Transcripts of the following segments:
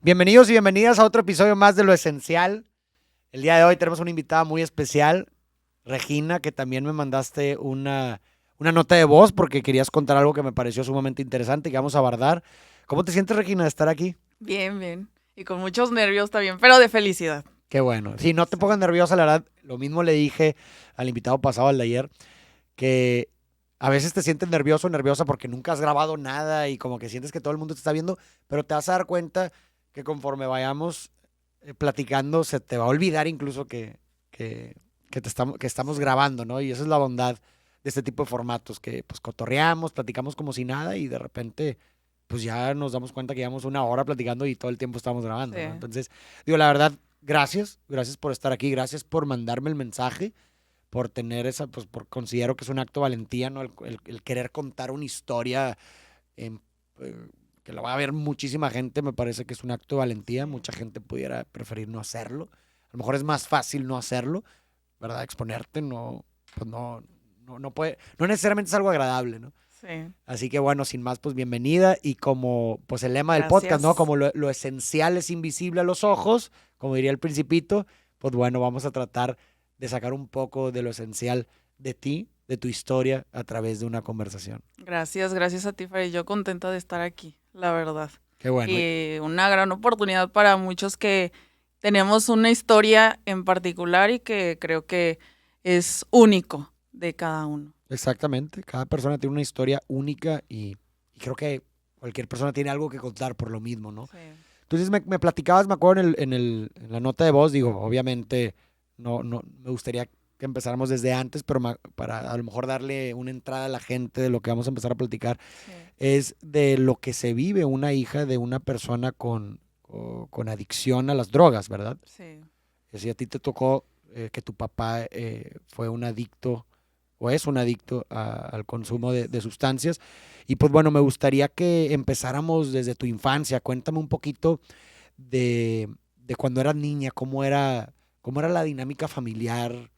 Bienvenidos y bienvenidas a otro episodio más de Lo Esencial. El día de hoy tenemos una invitada muy especial, Regina, que también me mandaste una nota de voz porque querías contar algo que me pareció sumamente interesante y que vamos a abordar. ¿Cómo te sientes, Regina, de estar aquí? Bien, bien. Y con muchos nervios también, pero de felicidad. Qué bueno. Sí, no te Sí. pongas nerviosa, la verdad. Lo mismo le dije al invitado pasado, al de ayer, que a veces te sientes nervioso o nerviosa porque nunca has grabado nada y como que sientes que todo el mundo te está viendo, pero te vas a dar cuenta que conforme vayamos platicando se te va a olvidar incluso que estamos grabando, ¿no? Y esa es la bondad de este tipo de formatos, que pues cotorreamos, platicamos como si nada y de repente pues ya nos damos cuenta que llevamos una hora platicando y todo el tiempo estamos grabando, ¿no? Sí. Entonces, digo, la verdad, gracias por estar aquí, gracias por mandarme el mensaje, por tener esa, pues considero que es un acto de valentía, ¿no? El querer contar una historia en, eh, que la va a ver muchísima gente, me parece que es un acto de valentía, Sí. mucha gente pudiera preferir no hacerlo, a lo mejor es más fácil no hacerlo, ¿verdad? Exponerte no, pues no puede, no necesariamente es algo agradable, ¿no? Sí. Así que bueno, sin más, pues bienvenida y como pues el lema del podcast, ¿no? Gracias. Como lo esencial es invisible a los ojos, como diría el Principito, pues bueno, vamos a tratar de sacar un poco de lo esencial de ti, de tu historia, a través de una conversación. Gracias a ti, Fari. Yo contenta de estar aquí, la verdad. Qué bueno. Y una gran oportunidad para muchos que tenemos una historia en particular y que creo que es único de cada uno. Exactamente, cada persona tiene una historia única y creo que cualquier persona tiene algo que contar por lo mismo, ¿no? Sí. Entonces me platicabas, me acuerdo en la nota de voz, digo, obviamente no me gustaría que empezáramos desde antes, pero para a lo mejor darle una entrada a la gente de lo que vamos a empezar a platicar, Sí. es de lo que se vive una hija de una persona con adicción a las drogas, ¿verdad? Sí. Es decir, a ti te tocó que tu papá fue un adicto o es un adicto al consumo de sustancias. Y pues bueno, me gustaría que empezáramos desde tu infancia. Cuéntame un poquito de cuando eras niña, cómo era la dinámica familiar,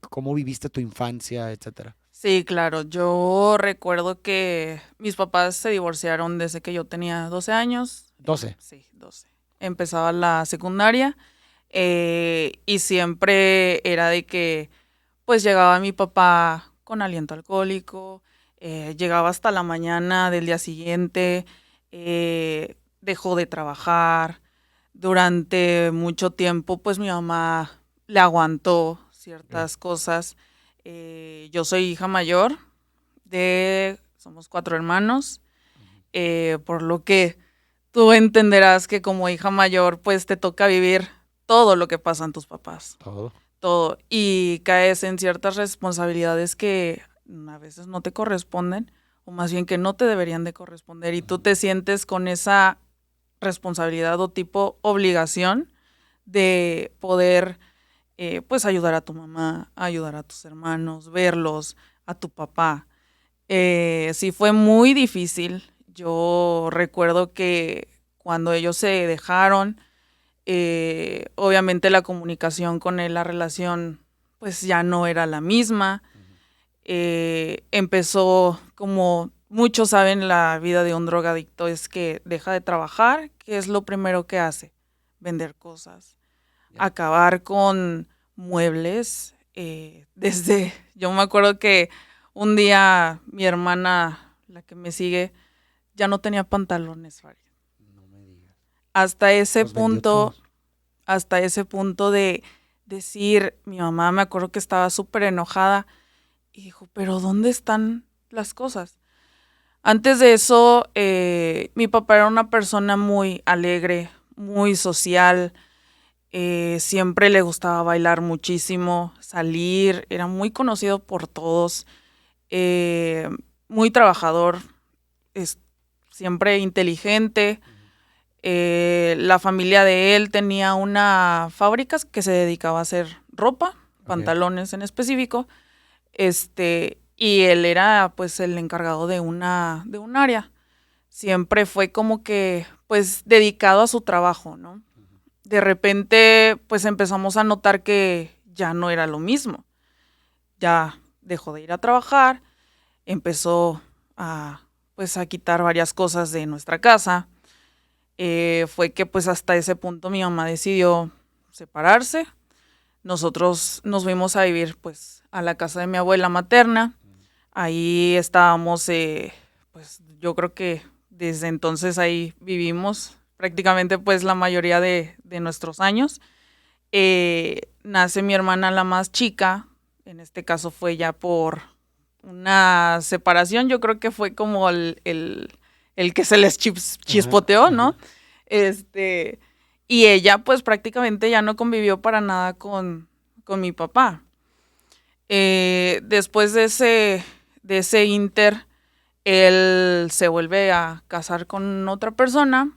cómo viviste tu infancia, etcétera. Sí, claro. Yo recuerdo que mis papás se divorciaron desde que yo tenía 12 años. 12. Sí, 12. Empezaba la secundaria y siempre era de que pues llegaba mi papá con aliento alcohólico, llegaba hasta la mañana del día siguiente, dejó de trabajar. Durante mucho tiempo pues mi mamá le aguantó Okay. ciertas cosas. Yo soy hija mayor somos 4 hermanos, por lo que tú entenderás que como hija mayor, pues te toca vivir todo lo que pasan tus papás, Todo. todo, y caes en ciertas responsabilidades que a veces no te corresponden, o más bien que no te deberían de corresponder, y tú te sientes con esa responsabilidad o tipo obligación de poder pues ayudar a tu mamá, ayudar a tus hermanos, verlos, a tu papá. Sí fue muy difícil. Yo recuerdo que cuando ellos se dejaron, obviamente la comunicación con él, la relación, pues ya no era la misma. Empezó, como muchos saben, la vida de un drogadicto es que deja de trabajar, que es lo primero que hace, vender cosas, Ya. acabar con muebles. Yo me acuerdo que un día mi hermana, la que me sigue, ya no tenía pantalones, Farid. No me digas. Hasta ese Los vendió punto, todos. hasta ese punto de decir, mi mamá me acuerdo que estaba súper enojada y dijo, pero ¿dónde están las cosas? Antes de eso, mi papá era una persona muy alegre, muy social, siempre le gustaba bailar muchísimo, salir, era muy conocido por todos, eh, muy trabajador, es, siempre inteligente. La familia de él tenía una fábrica que se dedicaba a hacer ropa, Okay. pantalones en específico, y él era pues el encargado de un área. Siempre fue como que pues dedicado a su trabajo, ¿no? De repente pues empezamos a notar que ya no era lo mismo. Ya dejó de ir a trabajar, empezó a pues a quitar varias cosas de nuestra casa. fue que pues hasta ese punto mi mamá decidió separarse. Nosotros nos fuimos a vivir pues a la casa de mi abuela materna. Ahí estábamos, pues yo creo que desde entonces ahí vivimos prácticamente pues la mayoría de nuestros años. Nace mi hermana la más chica, en este caso fue ya por una separación, yo creo que fue como el que se les chispoteó, ¿no? Y ella pues prácticamente ya no convivió para nada con mi papá. Después de ese inter, él se vuelve a casar con otra persona.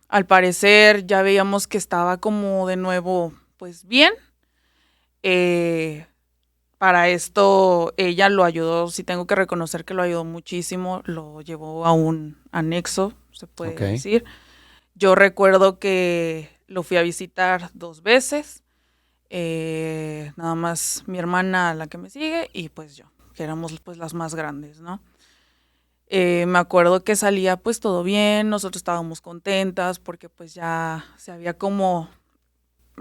Al parecer ya veíamos que estaba como de nuevo pues bien. Para esto ella lo ayudó, sí tengo que reconocer que lo ayudó muchísimo, lo llevó a un anexo, se puede decir. Yo recuerdo que lo fui a visitar 2 veces, nada más mi hermana, la que me sigue, y pues yo, que éramos pues las más grandes, ¿no? Me acuerdo que salía pues todo bien, nosotros estábamos contentas porque pues ya se había como,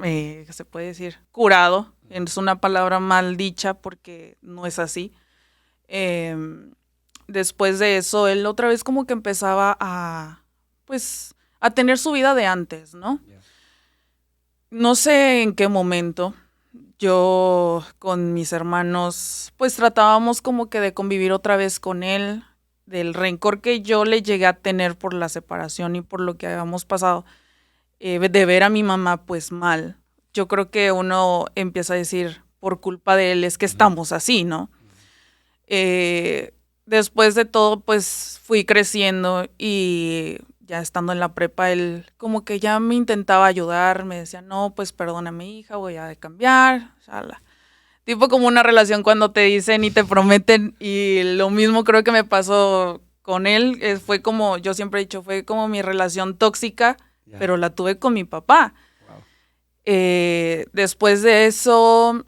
se puede decir, curado. Es una palabra mal dicha porque no es así. Después de eso, él otra vez como que empezaba pues, a tener su vida de antes, ¿no? Yeah. No sé en qué momento yo con mis hermanos, pues tratábamos como que de convivir otra vez con él, del rencor que yo le llegué a tener por la separación y por lo que habíamos pasado, de ver a mi mamá pues mal. Yo creo que uno empieza a decir, por culpa de él es que estamos así, ¿no? Después de todo, pues fui creciendo y ya estando en la prepa, él como que ya me intentaba ayudar, me decía, no, pues perdona a mi hija, voy a cambiar, shala. Tipo como una relación cuando te dicen y te prometen, y lo mismo creo que me pasó con él, fue como, yo siempre he dicho, fue como mi relación tóxica, yeah, pero la tuve con mi papá. Wow. Después de eso,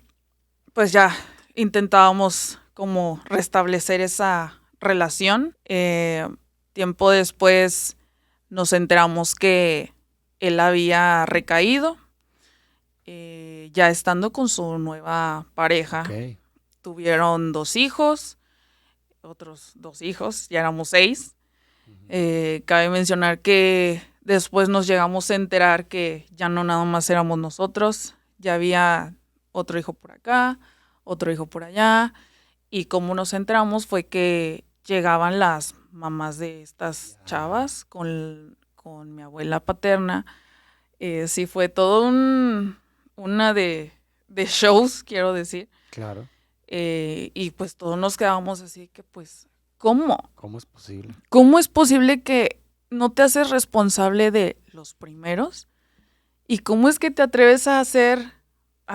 pues ya intentábamos como restablecer esa relación. Tiempo después nos enteramos que él había recaído, ya estando con su nueva pareja. Okay. Tuvieron 2 hijos, otros 2 hijos, ya éramos 6. Cabe mencionar que después nos llegamos a enterar que ya no nada más éramos nosotros, ya había otro hijo por acá, otro hijo por allá, y como nos enteramos fue que llegaban las mamás de estas chavas con mi abuela paterna. Sí fue todo una de shows, quiero decir. Claro. Y pues todos nos quedábamos así que pues, ¿cómo? ¿Cómo es posible? ¿Cómo es posible que no te haces responsable de los primeros? ¿Y cómo es que te atreves a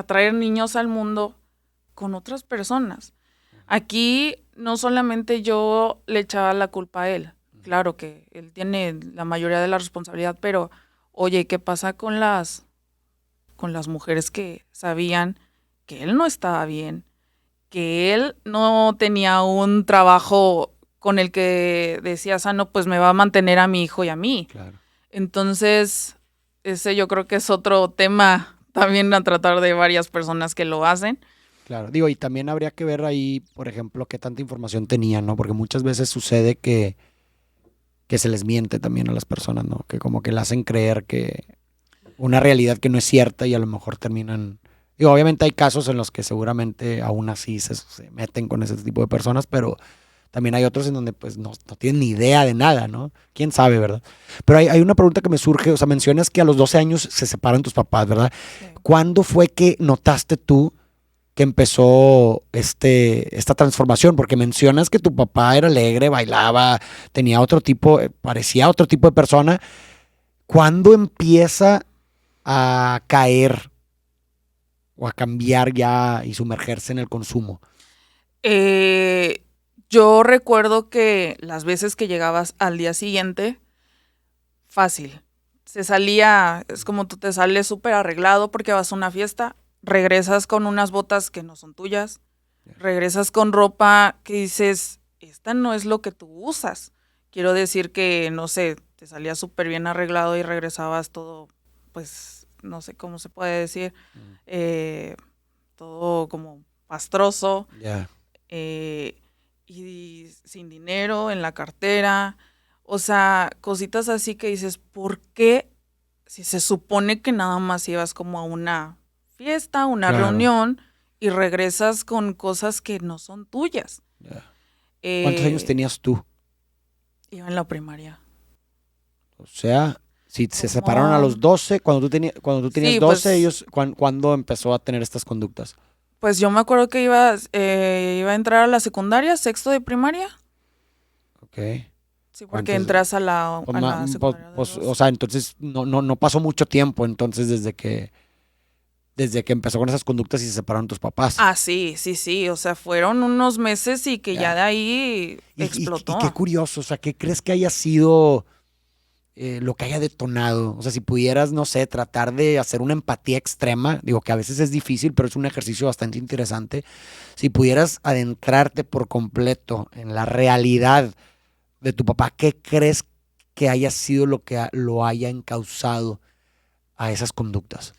traer niños al mundo con otras personas? Aquí no solamente yo le echaba la culpa a él, claro que él tiene la mayoría de la responsabilidad, pero oye, ¿qué pasa con las mujeres que sabían que él no estaba bien, que él no tenía un trabajo con el que decías, no, pues me va a mantener a mi hijo y a mí? Claro. Entonces, ese yo creo que es otro tema también a tratar de varias personas que lo hacen. Claro, digo, y también habría que ver ahí, por ejemplo, qué tanta información tenían, ¿no? Porque muchas veces sucede que se les miente también a las personas, ¿no? Que como que le hacen creer que una realidad que no es cierta y a lo mejor terminan... Digo, obviamente hay casos en los que seguramente aún así se meten con ese tipo de personas, pero también hay otros en donde pues no tienen ni idea de nada, ¿no? ¿Quién sabe, verdad? Pero hay una pregunta que me surge, o sea, mencionas que a los 12 años se separan tus papás, ¿verdad? Sí. ¿Cuándo fue que notaste tú que empezó esta transformación? Porque mencionas que tu papá era alegre, bailaba, tenía otro tipo, parecía otro tipo de persona. ¿Cuándo empieza a caer o a cambiar ya y sumergerse en el consumo? Yo recuerdo que las veces que llegabas al día siguiente, fácil. Se salía, es como tú te sales súper arreglado porque vas a una fiesta, regresas con unas botas que no son tuyas, regresas con ropa que dices, esta no es lo que tú usas. Quiero decir que, no sé, te salías súper bien arreglado y regresabas todo, pues, no sé cómo se puede decir, todo como pastroso, Ya. y sin dinero en la cartera, o sea, cositas así que dices, ¿por qué? Si se supone que nada más ibas como a una fiesta, una Claro. reunión, y regresas con cosas que no son tuyas. Ya. ¿Cuántos años tenías tú? Iba en la primaria. O sea, si se Como- separaron a los 12, cuando tú tenías Sí, 12, pues, ellos, ¿cuándo empezó a tener estas conductas? pues yo me acuerdo que iba a entrar a la secundaria, sexto de primaria. Ok. Sí, porque Entonces, entras a la secundaria de o 12. sea, entonces no pasó mucho tiempo entonces desde que empezó con esas conductas y se separaron tus papás. Ah, sí, sí, sí. O sea, fueron unos meses y que ya Ya. de ahí Y explotó. qué curioso, o sea, ¿qué crees que haya sido lo que haya detonado? O sea, si pudieras, no sé, tratar de hacer una empatía extrema, digo que a veces es difícil, pero es un ejercicio bastante interesante. Si pudieras adentrarte por completo en la realidad de tu papá, ¿qué crees que haya sido lo que lo haya encausado a esas conductas?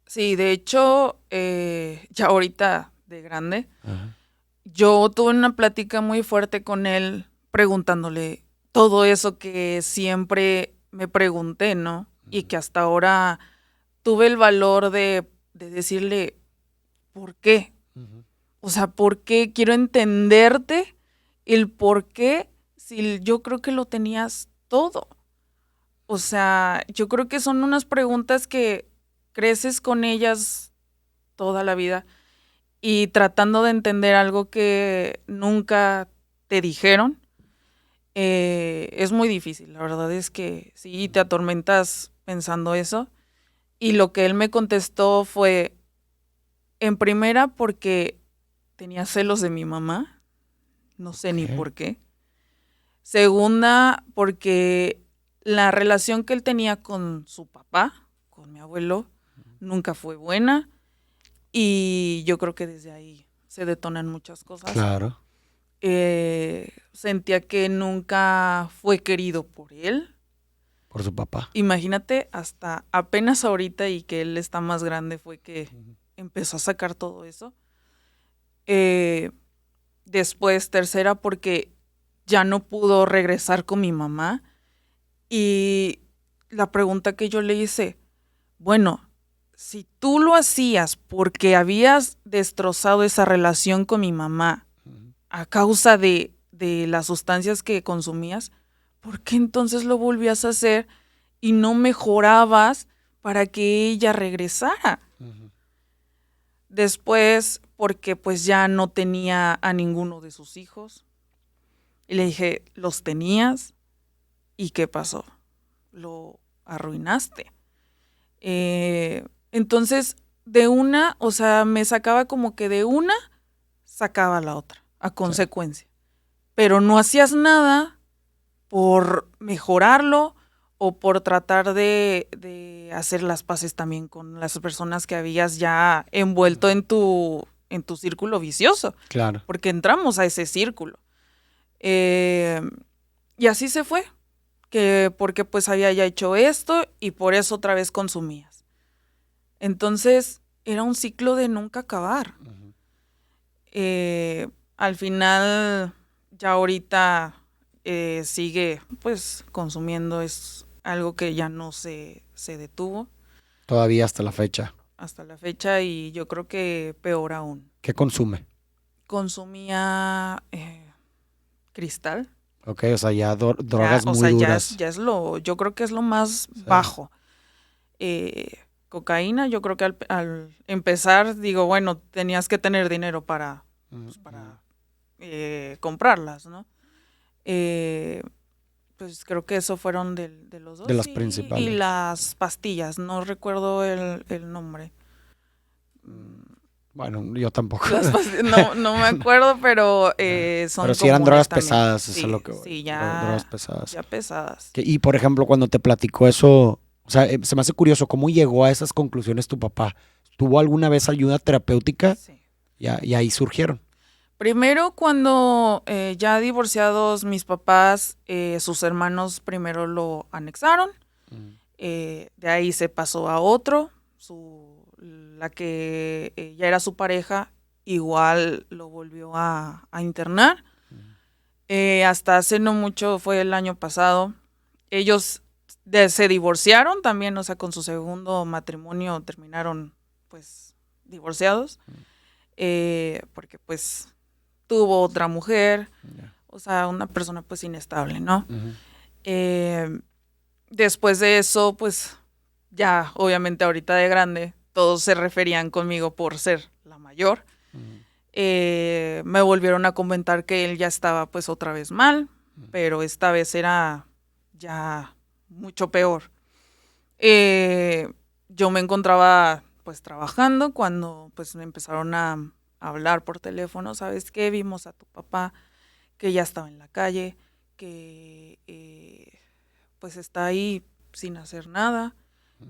Sí, de hecho, ya ahorita de grande, Ajá. yo tuve una plática muy fuerte con él preguntándole todo eso que siempre me pregunté, ¿no? Y que hasta ahora tuve el valor de decirle, ¿por qué? Ujú. O sea, ¿por qué? Quiero entenderte el por qué si yo creo que lo tenías todo. O sea, yo creo que son unas preguntas que creces con ellas toda la vida y tratando de entender algo que nunca te dijeron, es muy difícil. La verdad es que sí, te atormentas pensando eso. Y lo que él me contestó fue, en primera, porque tenía celos de mi mamá, no sé ni Ok. por qué. Segunda, porque la relación que él tenía con su papá, con mi abuelo, nunca fue buena. Y yo creo que desde ahí se detonan muchas cosas. Claro. Sentía que nunca fue querido por él. Por su papá. Imagínate, hasta apenas ahorita y que él está más grande fue que empezó a sacar todo eso. Después, tercera, porque ya no pudo regresar con mi mamá. Y la pregunta que yo le hice, bueno, si tú lo hacías porque habías destrozado esa relación con mi mamá a causa de las sustancias que consumías, ¿por qué entonces lo volvías a hacer y no mejorabas para que ella regresara? Ujú. Después, porque pues ya no tenía a ninguno de sus hijos. Y le dije, ¿los tenías? ¿Y qué pasó? Lo arruinaste. Entonces, de una, o sea, me sacaba como que de una, sacaba la otra, a consecuencia. Pero no hacías nada por mejorarlo o por tratar de hacer las paces también con las personas que habías ya envuelto en tu círculo vicioso. Claro. Porque entramos a ese círculo. Y así se fue. Porque pues había ya hecho esto y por eso otra vez consumías. Entonces era un ciclo de nunca acabar. Al final, ya ahorita sigue pues consumiendo, es algo que ya no se detuvo Todavía hasta la fecha. hasta la fecha y yo creo que peor aún. ¿Qué consume? Consumía cristal. Ok, o sea, ya Ya, drogas o muy sea, duras. yo creo que es lo más Sí. bajo. Cocaína, yo creo que al empezar, digo, bueno, tenías que tener dinero para comprarlas, ¿no? Pues creo que eso fueron de los dos. De las Y principales. las pastillas, no recuerdo el nombre. Bueno, yo tampoco. No me acuerdo, pero son Pero sí eran comunes drogas también. pesadas, eso es Sí, lo que voy. sí, Drogas pesadas. ya pesadas. Y por ejemplo, cuando te platicó eso, o sea, se me hace curioso, ¿cómo llegó a esas conclusiones tu papá? ¿Tuvo alguna vez ayuda terapéutica? Sí. Y ahí surgieron. Primero, cuando ya divorciados mis papás, sus hermanos primero lo anexaron. De ahí se pasó a otro. La que ya era su pareja, igual lo volvió a internar. Hasta hace no mucho, fue el año pasado. Ellos se divorciaron también, o sea, con su segundo matrimonio terminaron, pues, divorciados. Porque, pues, tuvo otra mujer, o sea, una persona, pues, inestable, ¿no? Después de eso, pues, ya, obviamente, ahorita de grande, todos se referían conmigo por ser la mayor. Me volvieron a comentar que él ya estaba, pues, otra vez mal, pero esta vez era ya mucho peor. Yo me encontraba, pues, trabajando cuando, pues, me empezaron a hablar por teléfono. ¿Sabes qué? Vimos a tu papá que ya estaba en la calle, que pues está ahí sin hacer nada,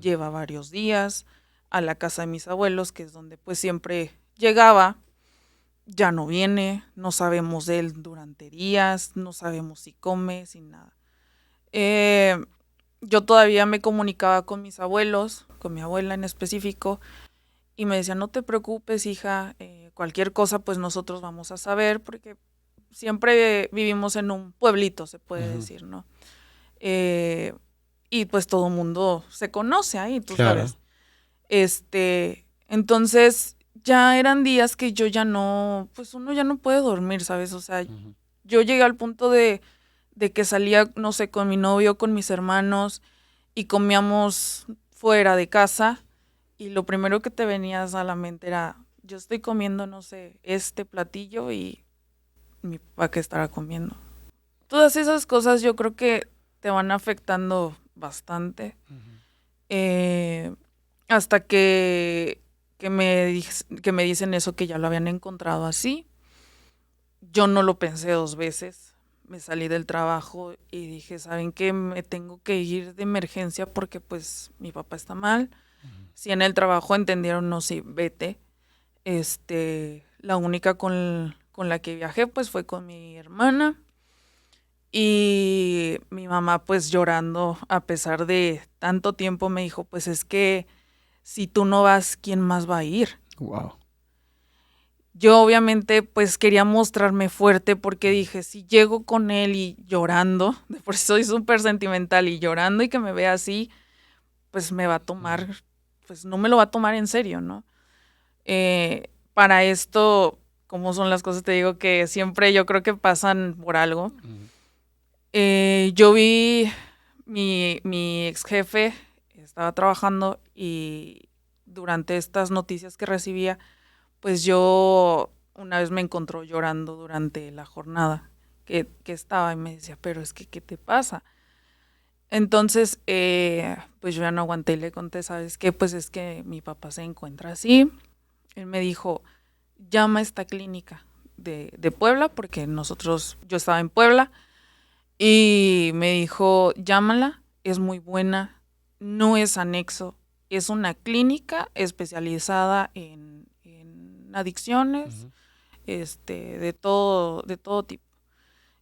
lleva varios días, a la casa de mis abuelos, que es donde pues siempre llegaba, ya no viene, no sabemos de él durante días, no sabemos si come, sin nada. Yo todavía me comunicaba con mis abuelos, con mi abuela en específico, y me decía, no te preocupes, hija, cualquier cosa pues nosotros vamos a saber, porque siempre vivimos en un pueblito, se puede decir, ¿no? Y pues todo el mundo se conoce ahí, tú sabes. Entonces ya eran días que yo ya no, pues uno ya no puede dormir, ¿sabes? O sea, yo llegué al punto de que salía, no sé, con mi novio, con mis hermanos, y comíamos fuera de casa, y lo primero que te venías a la mente era, yo estoy comiendo, no sé, este platillo y mi papá que estará comiendo. Todas esas cosas yo creo que te van afectando bastante. Hasta que me dicen eso, que ya lo habían encontrado así. Yo no lo pensé 2 veces. Me salí del trabajo y dije, ¿saben qué? Me tengo que ir de emergencia porque pues mi papá está mal. Si en el trabajo entendieron, no, sí, vete. La única con la que viajé pues fue con mi hermana. Y mi mamá pues llorando, a pesar de tanto tiempo, me dijo, pues es que si tú no vas, ¿quién más va a ir? Wow. Yo obviamente pues quería mostrarme fuerte porque dije, si llego con él y llorando, de por sí soy súper sentimental, y llorando y que me vea así, pues me va a tomar, pues no me lo va a tomar en serio, ¿no? Para esto, como son las cosas, te digo que siempre yo creo que pasan por algo. Yo vi mi ex jefe, estaba trabajando, y durante estas noticias que recibía, pues yo una vez me encontró llorando durante la jornada que estaba, y me decía, pero es que, ¿qué te pasa? Entonces, pues yo ya no aguanté y le conté, ¿sabes qué? Pues es que mi papá se encuentra así. Él me dijo, llama a esta clínica de Puebla, porque yo estaba en Puebla, y me dijo, llámala, es muy buena, no es anexo, es una clínica especializada en adicciones, de todo tipo.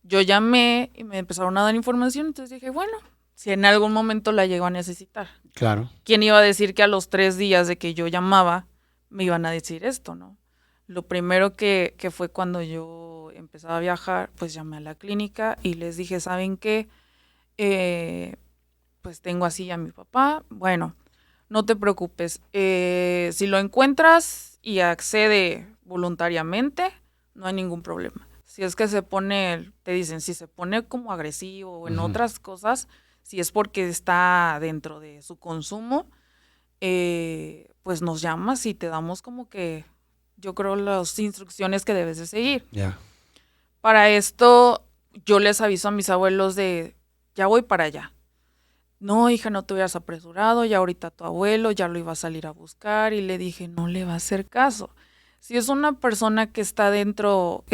Yo llamé y me empezaron a dar información, entonces dije, bueno, si en algún momento la llego a necesitar. Claro. ¿Quién iba a decir que a los 3 días de que yo llamaba me iban a decir esto, no? Lo primero que fue cuando yo empezaba a viajar, pues llamé a la clínica y les dije, ¿saben qué? Pues tengo así a mi papá. Bueno, no te preocupes. Si lo encuentras y accede voluntariamente, no hay ningún problema. Si es que te dicen, si se pone como agresivo o en otras cosas, si es porque está dentro de su consumo, pues nos llamas y te damos como que, yo creo, las instrucciones que debes de seguir. Ya. Para esto, yo les aviso a mis abuelos de, ya voy para allá. No, hija, no te hubieras apresurado, ya ahorita tu abuelo ya lo iba a salir a buscar, y le dije, no le va a hacer caso. Si es una persona que está dentro,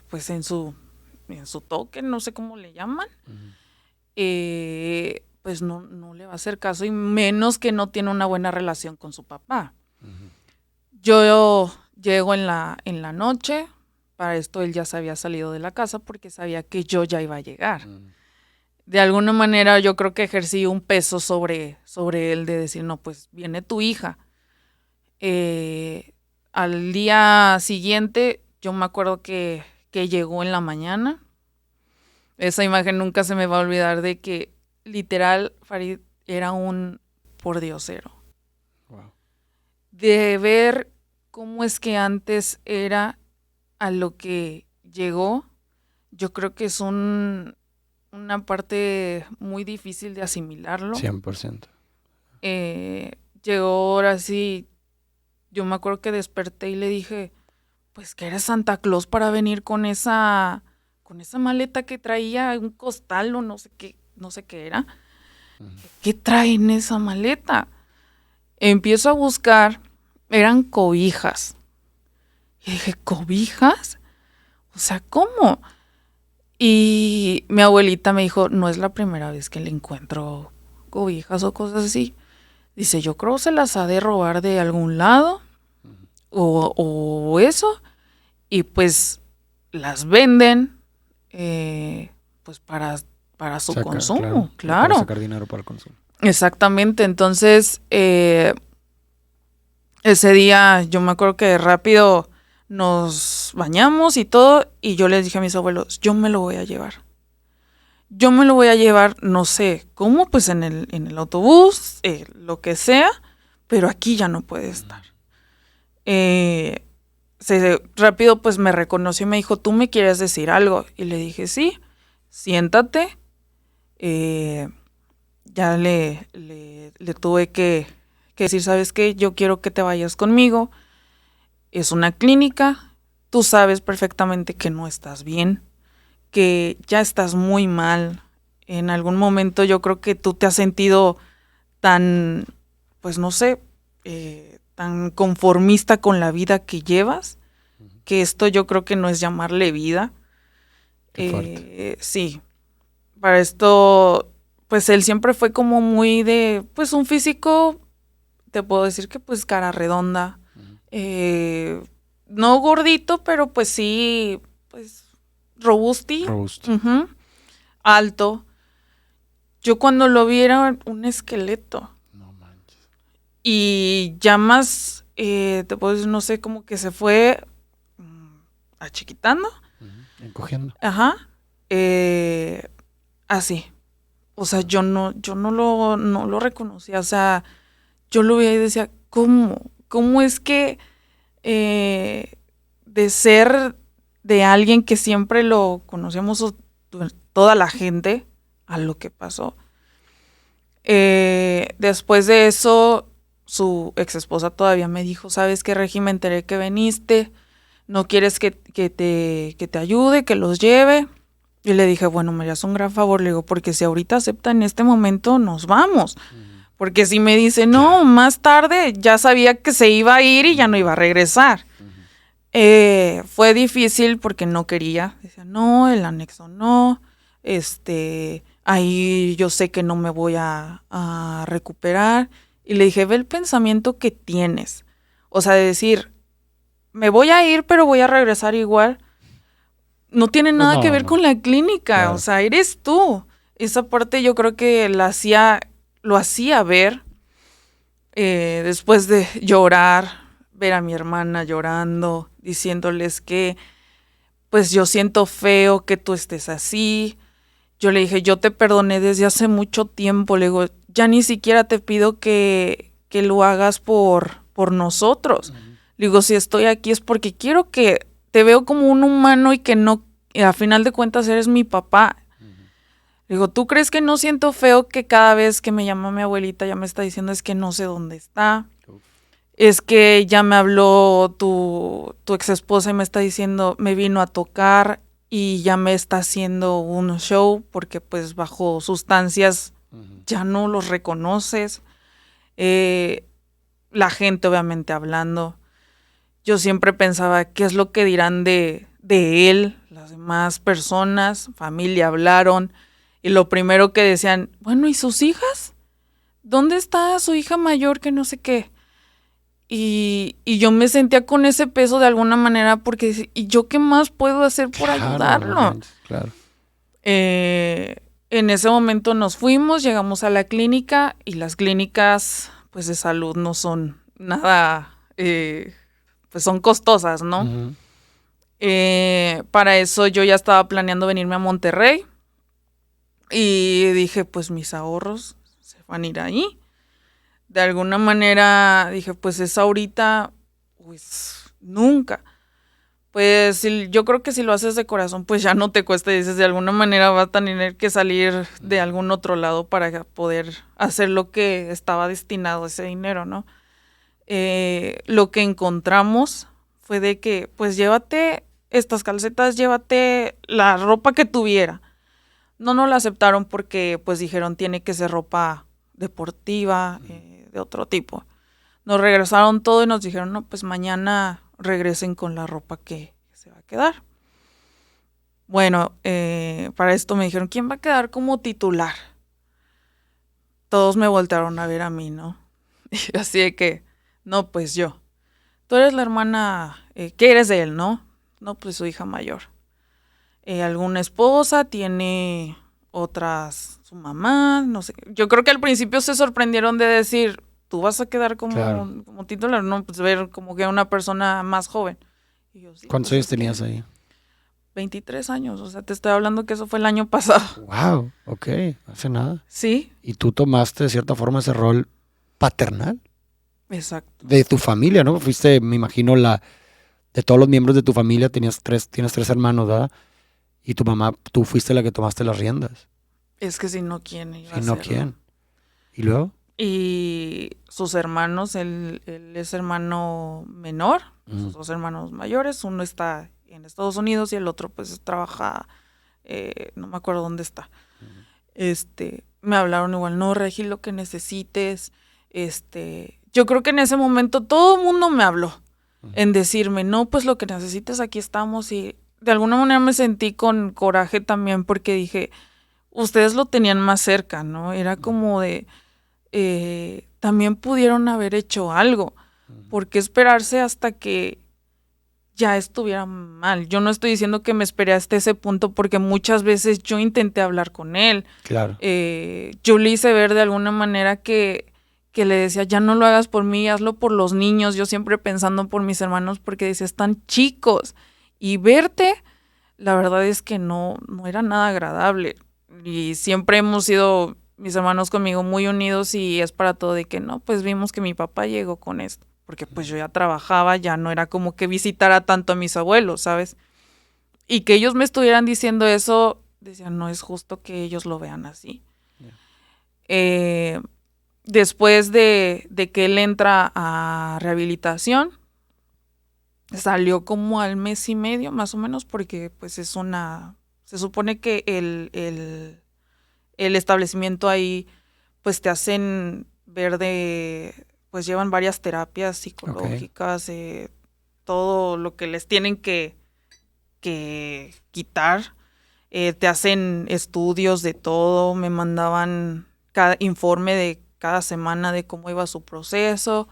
pues en su toque, no sé cómo le llaman, pues no le va a hacer caso, y menos que no tiene una buena relación con su papá. Yo llego en la noche, para esto él ya se había salido de la casa porque sabía que yo ya iba a llegar. De alguna manera yo creo que ejercí un peso sobre él de decir, no, pues viene tu hija. Al día siguiente, yo me acuerdo que llegó en la mañana. Esa imagen nunca se me va a olvidar de que literal Farid era un pordiosero. Wow. De ver cómo es que antes era a lo que llegó, yo creo que es una parte muy difícil de asimilarlo. 100%. Llegó ahora sí, yo me acuerdo que desperté y le dije, pues que eres Santa Claus para venir con esa maleta que traía, un costal o no sé qué era. ¿Qué trae en esa maleta? Empiezo a buscar, eran cobijas. Y dije, ¿cobijas? O sea, ¿cómo? Y mi abuelita me dijo, no es la primera vez que le encuentro cobijas o cosas así. Dice, yo creo se las ha de robar de algún lado o eso. Y pues las venden pues para su consumo, claro. Para sacar dinero para el consumo. Exactamente, entonces ese día yo me acuerdo que rápido nos bañamos y todo, y yo les dije a mis abuelos, yo me lo voy a llevar. Yo me lo voy a llevar, no sé cómo, pues en el autobús, lo que sea, pero aquí ya no puede estar. Rápido pues me reconoció y me dijo, ¿tú me quieres decir algo? Y le dije, sí, siéntate. Ya le tuve que decir, ¿sabes qué? Yo quiero que te vayas conmigo. Es una clínica. Tú sabes perfectamente que no estás bien, que ya estás muy mal. En algún momento yo creo que tú te has sentido tan, pues no sé, tan conformista con la vida que llevas, que esto yo creo que no es llamarle vida. Sí. Para esto, pues él siempre fue como muy de, pues un físico, te puedo decir que pues cara redonda, no gordito, pero pues sí, pues robusto. Alto. Yo cuando lo vi era un esqueleto. No manches. Y ya más, te puedo decir, no sé, como que se fue achiquitando. Encogiendo. Ajá. Así. O sea, yo no lo reconocía. O sea, yo lo veía y decía, ¿cómo? ¿Cómo es que de ser de alguien que siempre lo conocíamos toda la gente a lo que pasó? Después de eso, su ex esposa todavía me dijo, ¿sabes qué, Regi? Me enteré que veniste, no quieres que te ayude, que los lleve. Y le dije, bueno, me harías un gran favor, le digo, porque si ahorita acepta en este momento, nos vamos. Porque si me dice, no, más tarde, ya sabía que se iba a ir y ya no iba a regresar. Fue difícil porque no quería. Decía, no, el anexo no, ahí yo sé que no me voy a recuperar. Y le dije, ve el pensamiento que tienes. O sea, de decir, me voy a ir, pero voy a regresar igual. No tiene nada que ver con la clínica, claro. O sea, eres tú. Esa parte yo creo que lo hacía ver, después de llorar, ver a mi hermana llorando, diciéndoles que, pues yo siento feo que tú estés así. Yo le dije, yo te perdoné desde hace mucho tiempo, le digo, ya ni siquiera te pido que lo hagas por nosotros. Le digo, si estoy aquí es porque quiero que te veo como un humano y que no, a final de cuentas eres mi papá. Le digo, ¿tú crees que no siento feo que cada vez que me llama mi abuelita ya me está diciendo es que no sé dónde está? Es que ya me habló tu ex esposa y me está diciendo, me vino a tocar y ya me está haciendo un show porque pues bajo sustancias ya no los reconoces. La gente obviamente hablando. Yo siempre pensaba, ¿qué es lo que dirán de él? Las demás personas, familia hablaron. Y lo primero que decían, bueno, ¿y sus hijas? ¿Dónde está su hija mayor que no sé qué? Y yo me sentía con ese peso de alguna manera porque, ¿y yo qué más puedo hacer por ayudarlo? Claro. En ese momento nos fuimos, llegamos a la clínica y las clínicas pues de salud no son nada, pues son costosas, ¿no? Uh-huh. Para eso yo ya estaba planeando venirme a Monterrey y dije pues mis ahorros se van a ir ahí. De alguna manera dije pues es ahorita, pues nunca. Pues yo creo que si lo haces de corazón, pues ya no te cuesta. Dices, de alguna manera va a tener que salir de algún otro lado para poder hacer lo que estaba destinado a ese dinero, ¿no? Lo que encontramos fue de que, pues llévate estas calcetas, llévate la ropa que tuviera. No nos la aceptaron porque, pues dijeron, tiene que ser ropa deportiva, de otro tipo. Nos regresaron todo y nos dijeron, no, pues mañana regresen con la ropa que se va a quedar. Bueno, para esto me dijeron, ¿quién va a quedar como titular? Todos me voltearon a ver a mí, ¿no? Y así de que, no, pues yo. Tú eres la hermana, ¿qué eres de él, no? No, pues su hija mayor. Alguna esposa, tiene otras, su mamá, no sé. Yo creo que al principio se sorprendieron de decir, tú vas a quedar como titular, no, pues ver como que una persona más joven. Y yo, sí, ¿Cuántos pues años tenías ahí? 23 años, o sea, te estoy hablando que eso fue el año pasado. Wow, ok, hace nada. Sí. Y tú tomaste de cierta forma ese rol paternal. Exacto. De tu familia, ¿no? Fuiste, me imagino, de todos los miembros de tu familia, tienes tres hermanos, ¿verdad? Y tu mamá, tú fuiste la que tomaste las riendas. Es que si no, ¿quién iba a Si no, hacerlo? ¿quién? ¿Y luego? Y sus hermanos, él es hermano menor, sus dos hermanos mayores, uno está en Estados Unidos y el otro pues trabaja, no me acuerdo dónde está. Me hablaron igual, no, Regi, lo que necesites. Yo creo que en ese momento todo el mundo me habló en decirme, no, pues lo que necesites, aquí estamos. Y de alguna manera me sentí con coraje también porque dije, ustedes lo tenían más cerca, ¿no? Era como de, también pudieron haber hecho algo. ¿Por qué esperarse hasta que ya estuviera mal? Yo no estoy diciendo que me esperé hasta ese punto porque muchas veces yo intenté hablar con él. Claro. Yo le hice ver de alguna manera que le decía, ya no lo hagas por mí, hazlo por los niños. Yo siempre pensando por mis hermanos porque decía, están chicos. Y verte, la verdad es que no era nada agradable. Y siempre hemos sido, mis hermanos conmigo, muy unidos y es para todo de que no, pues vimos que mi papá llegó con esto. Porque pues yo ya trabajaba, ya no era como que visitara tanto a mis abuelos, ¿sabes? Y que ellos me estuvieran diciendo eso, decían, no es justo que ellos lo vean así. Después de que él entra a rehabilitación, salió como al mes y medio, más o menos, porque pues se supone que el establecimiento ahí, pues te hacen ver pues llevan varias terapias psicológicas, todo lo que les tienen que quitar, te hacen estudios de todo, me mandaban cada informe de cada semana de cómo iba su proceso.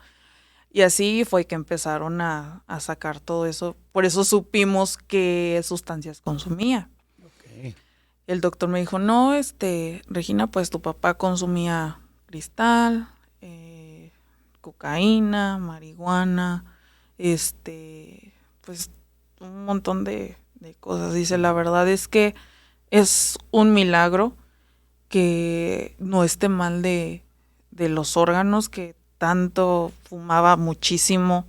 Y así fue que empezaron a sacar todo eso. Por eso supimos qué sustancias consumía. Okay. El doctor me dijo, no, Regina, pues tu papá consumía cristal, cocaína, marihuana, pues un montón de cosas. Dice, la verdad es que es un milagro que no esté mal de los órganos, que tanto fumaba muchísimo.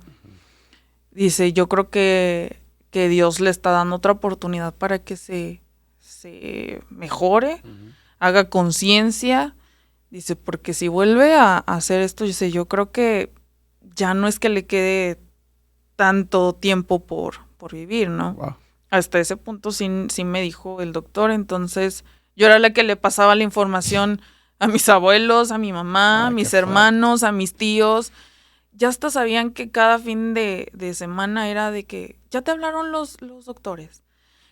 Dice, yo creo que Dios le está dando otra oportunidad para que se mejore, haga conciencia. Dice, porque si vuelve a hacer esto, dice, yo creo que ya no es que le quede tanto tiempo por vivir, ¿no? Wow. Hasta ese punto sí me dijo el doctor. Entonces yo era la que le pasaba la información a mis abuelos, a mi mamá, a mis hermanos, a mis tíos. Ya hasta sabían que cada fin de semana era de que, ya te hablaron los doctores.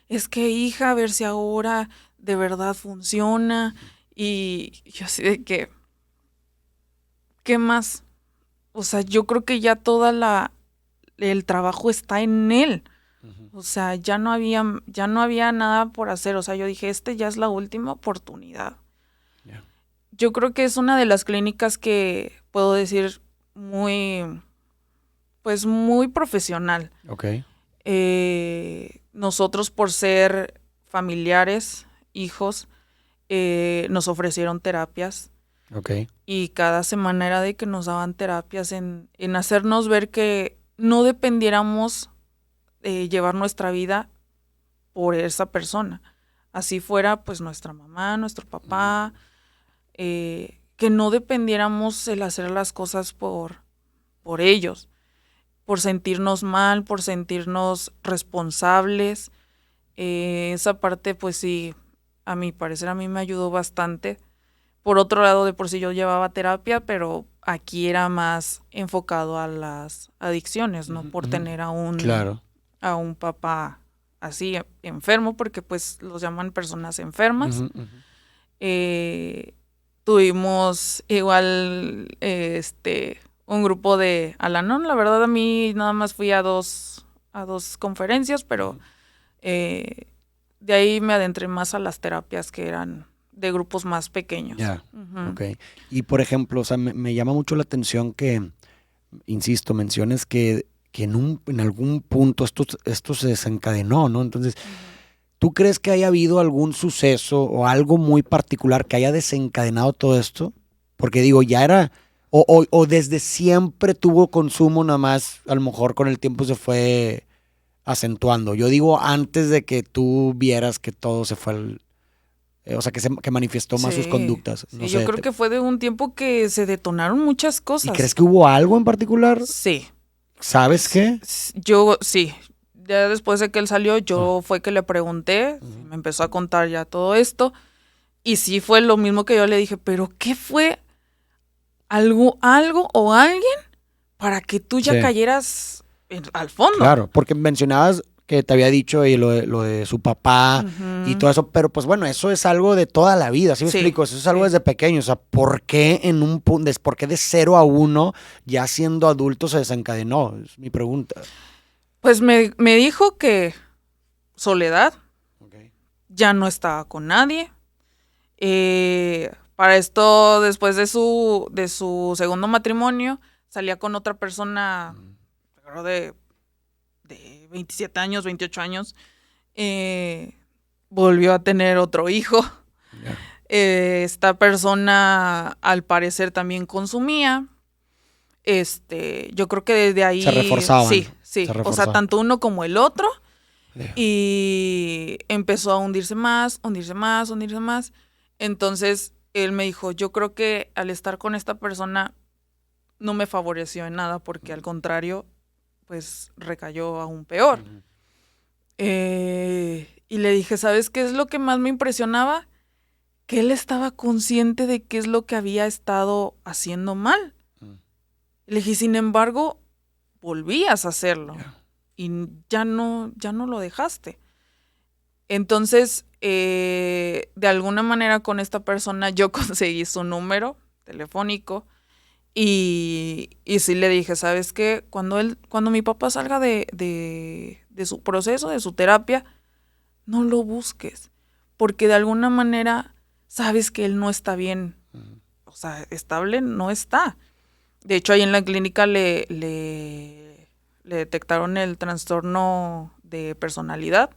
Es que, hija, a ver si ahora de verdad funciona. Y yo así de que, ¿qué más? o sea, yo creo que ya el trabajo está en él. O sea, ya no había nada por hacer. O sea, yo dije, ya es la última oportunidad. Yeah. Yo creo que es una de las clínicas que puedo decir muy, pues muy profesional. Okay. Nosotros por ser familiares, hijos, nos ofrecieron terapias. Okay. Y cada semana era de que nos daban terapias en hacernos ver que no dependiéramos llevar nuestra vida por esa persona. Así fuera, pues, nuestra mamá, nuestro papá, que no dependiéramos el hacer las cosas por ellos, por sentirnos mal, por sentirnos responsables. Esa parte, pues sí, a mi parecer, a mí me ayudó bastante. Por otro lado, de por sí yo llevaba terapia, pero aquí era más enfocado a las adicciones, ¿no? Por tener a un papá así enfermo, porque pues los llaman personas enfermas. Tuvimos igual un grupo de Al-Anon. La verdad, a mí nada más fui a dos conferencias, pero de ahí me adentré más a las terapias que eran de grupos más pequeños. Ya, okay. Y por ejemplo, o sea, me llama mucho la atención que, insisto, menciones que en algún punto esto se desencadenó, ¿no? Entonces, ¿tú crees que haya habido algún suceso o algo muy particular que haya desencadenado todo esto? Porque digo, ya era, o desde siempre tuvo consumo, nada más a lo mejor con el tiempo se fue acentuando. Yo digo antes de que tú vieras que todo se fue o sea, que manifestó más sus conductas. No sí, sé, yo creo que fue de un tiempo que se detonaron muchas cosas. ¿Y crees que hubo algo en particular? Sí. ¿Sabes qué? Yo, sí. Ya después de que él salió, yo fue que le pregunté, me empezó a contar ya todo esto. Y sí fue lo mismo que yo le dije, pero ¿qué fue? ¿Algo o alguien para que tú ya cayeras al fondo? Claro, porque mencionabas que te había dicho y lo de su papá y todo eso, pero pues bueno, eso es algo de toda la vida, ¿sí me explico? Eso es algo desde pequeño, o sea, ¿por qué por qué de 0 a 1 ya siendo adulto se desencadenó? Es mi pregunta. Pues me dijo que soledad, ya no estaba con nadie. Para esto, después de su segundo matrimonio, salía con otra persona de 27 años, 28 años. Volvió a tener otro hijo. Yeah. Esta persona, al parecer, también consumía. Yo creo que desde ahí... Se reforzaban. Sí. O sea, tanto uno como el otro. Yeah. Y empezó a hundirse más. Entonces, él me dijo, yo creo que al estar con esta persona no me favoreció en nada, porque al contrario, pues recayó aún peor. Y le dije, ¿sabes qué es lo que más me impresionaba? Que él estaba consciente de qué es lo que había estado haciendo mal. Le dije, sin embargo, volvías a hacerlo. Yeah. Y ya no lo dejaste. Entonces, de alguna manera con esta persona yo conseguí su número telefónico y sí le dije, ¿sabes qué? Cuando mi papá salga de su proceso, de su terapia, no lo busques, porque de alguna manera sabes que él no está bien. O sea, estable no está. De hecho, ahí en la clínica le detectaron el trastorno de personalidad,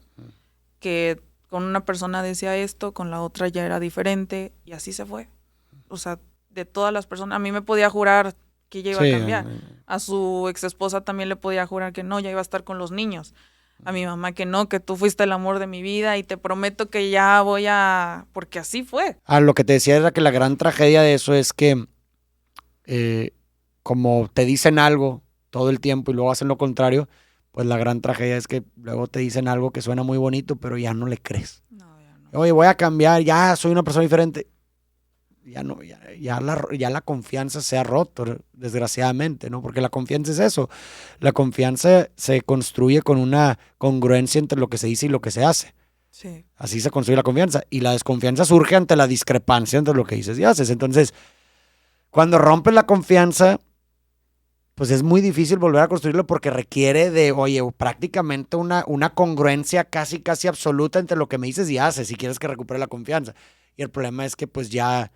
que con una persona decía esto, con la otra ya era diferente, y así se fue. O sea, de todas las personas, a mí me podía jurar que ella iba a cambiar. A su ex esposa también le podía jurar que no, ya iba a estar con los niños. A mi mamá que no, que tú fuiste el amor de mi vida y te prometo que ya voy a... Porque así fue. Lo que te decía era que la gran tragedia de eso es que como te dicen algo todo el tiempo y luego hacen lo contrario, pues la gran tragedia es que luego te dicen algo que suena muy bonito, pero ya no le crees. No, ya no. Oye, voy a cambiar, ya soy una persona diferente. Ya no, ya la confianza se ha roto, desgraciadamente, ¿no? Porque la confianza es eso. La confianza se construye con una congruencia entre lo que se dice y lo que se hace. Sí. Así se construye la confianza. Y la desconfianza surge ante la discrepancia entre lo que dices y haces. Entonces, cuando rompes la confianza, pues es muy difícil volver a construirlo porque requiere de, oye, prácticamente una congruencia casi absoluta entre lo que me dices y haces si quieres que recupere la confianza. Y el problema es que pues ya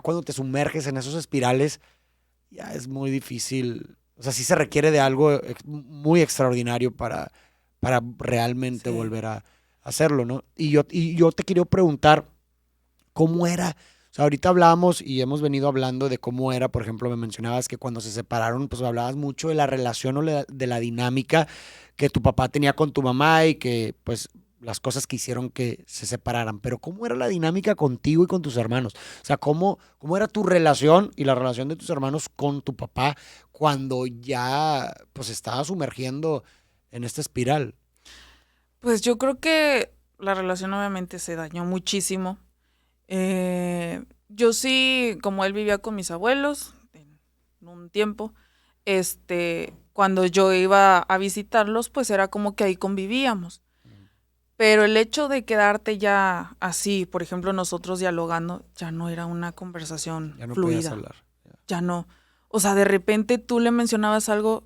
cuando te sumerges en esos espirales, ya es muy difícil. O sea, sí se requiere de algo muy extraordinario para realmente Sí. volver a hacerlo, ¿no? Y yo te quería preguntar, ¿cómo era? O sea, ahorita hablábamos y hemos venido hablando de cómo era, por ejemplo, me mencionabas que cuando se separaron, pues hablabas mucho de la relación o de la dinámica que tu papá tenía con tu mamá y que, pues, las cosas que hicieron que se separaran. Pero ¿cómo era la dinámica contigo y con tus hermanos? O sea, ¿cómo era tu relación y la relación de tus hermanos con tu papá cuando ya, pues, estaba sumergiendo en esta espiral? Pues yo creo que la relación obviamente se dañó muchísimo. Yo sí, como él vivía con mis abuelos en un tiempo, cuando yo iba a visitarlos, pues era como que ahí convivíamos. Pero el hecho de quedarte ya así, por ejemplo, nosotros dialogando, ya no era una conversación Ya no podías fluida. hablar. Ya no. O sea, de repente tú le mencionabas algo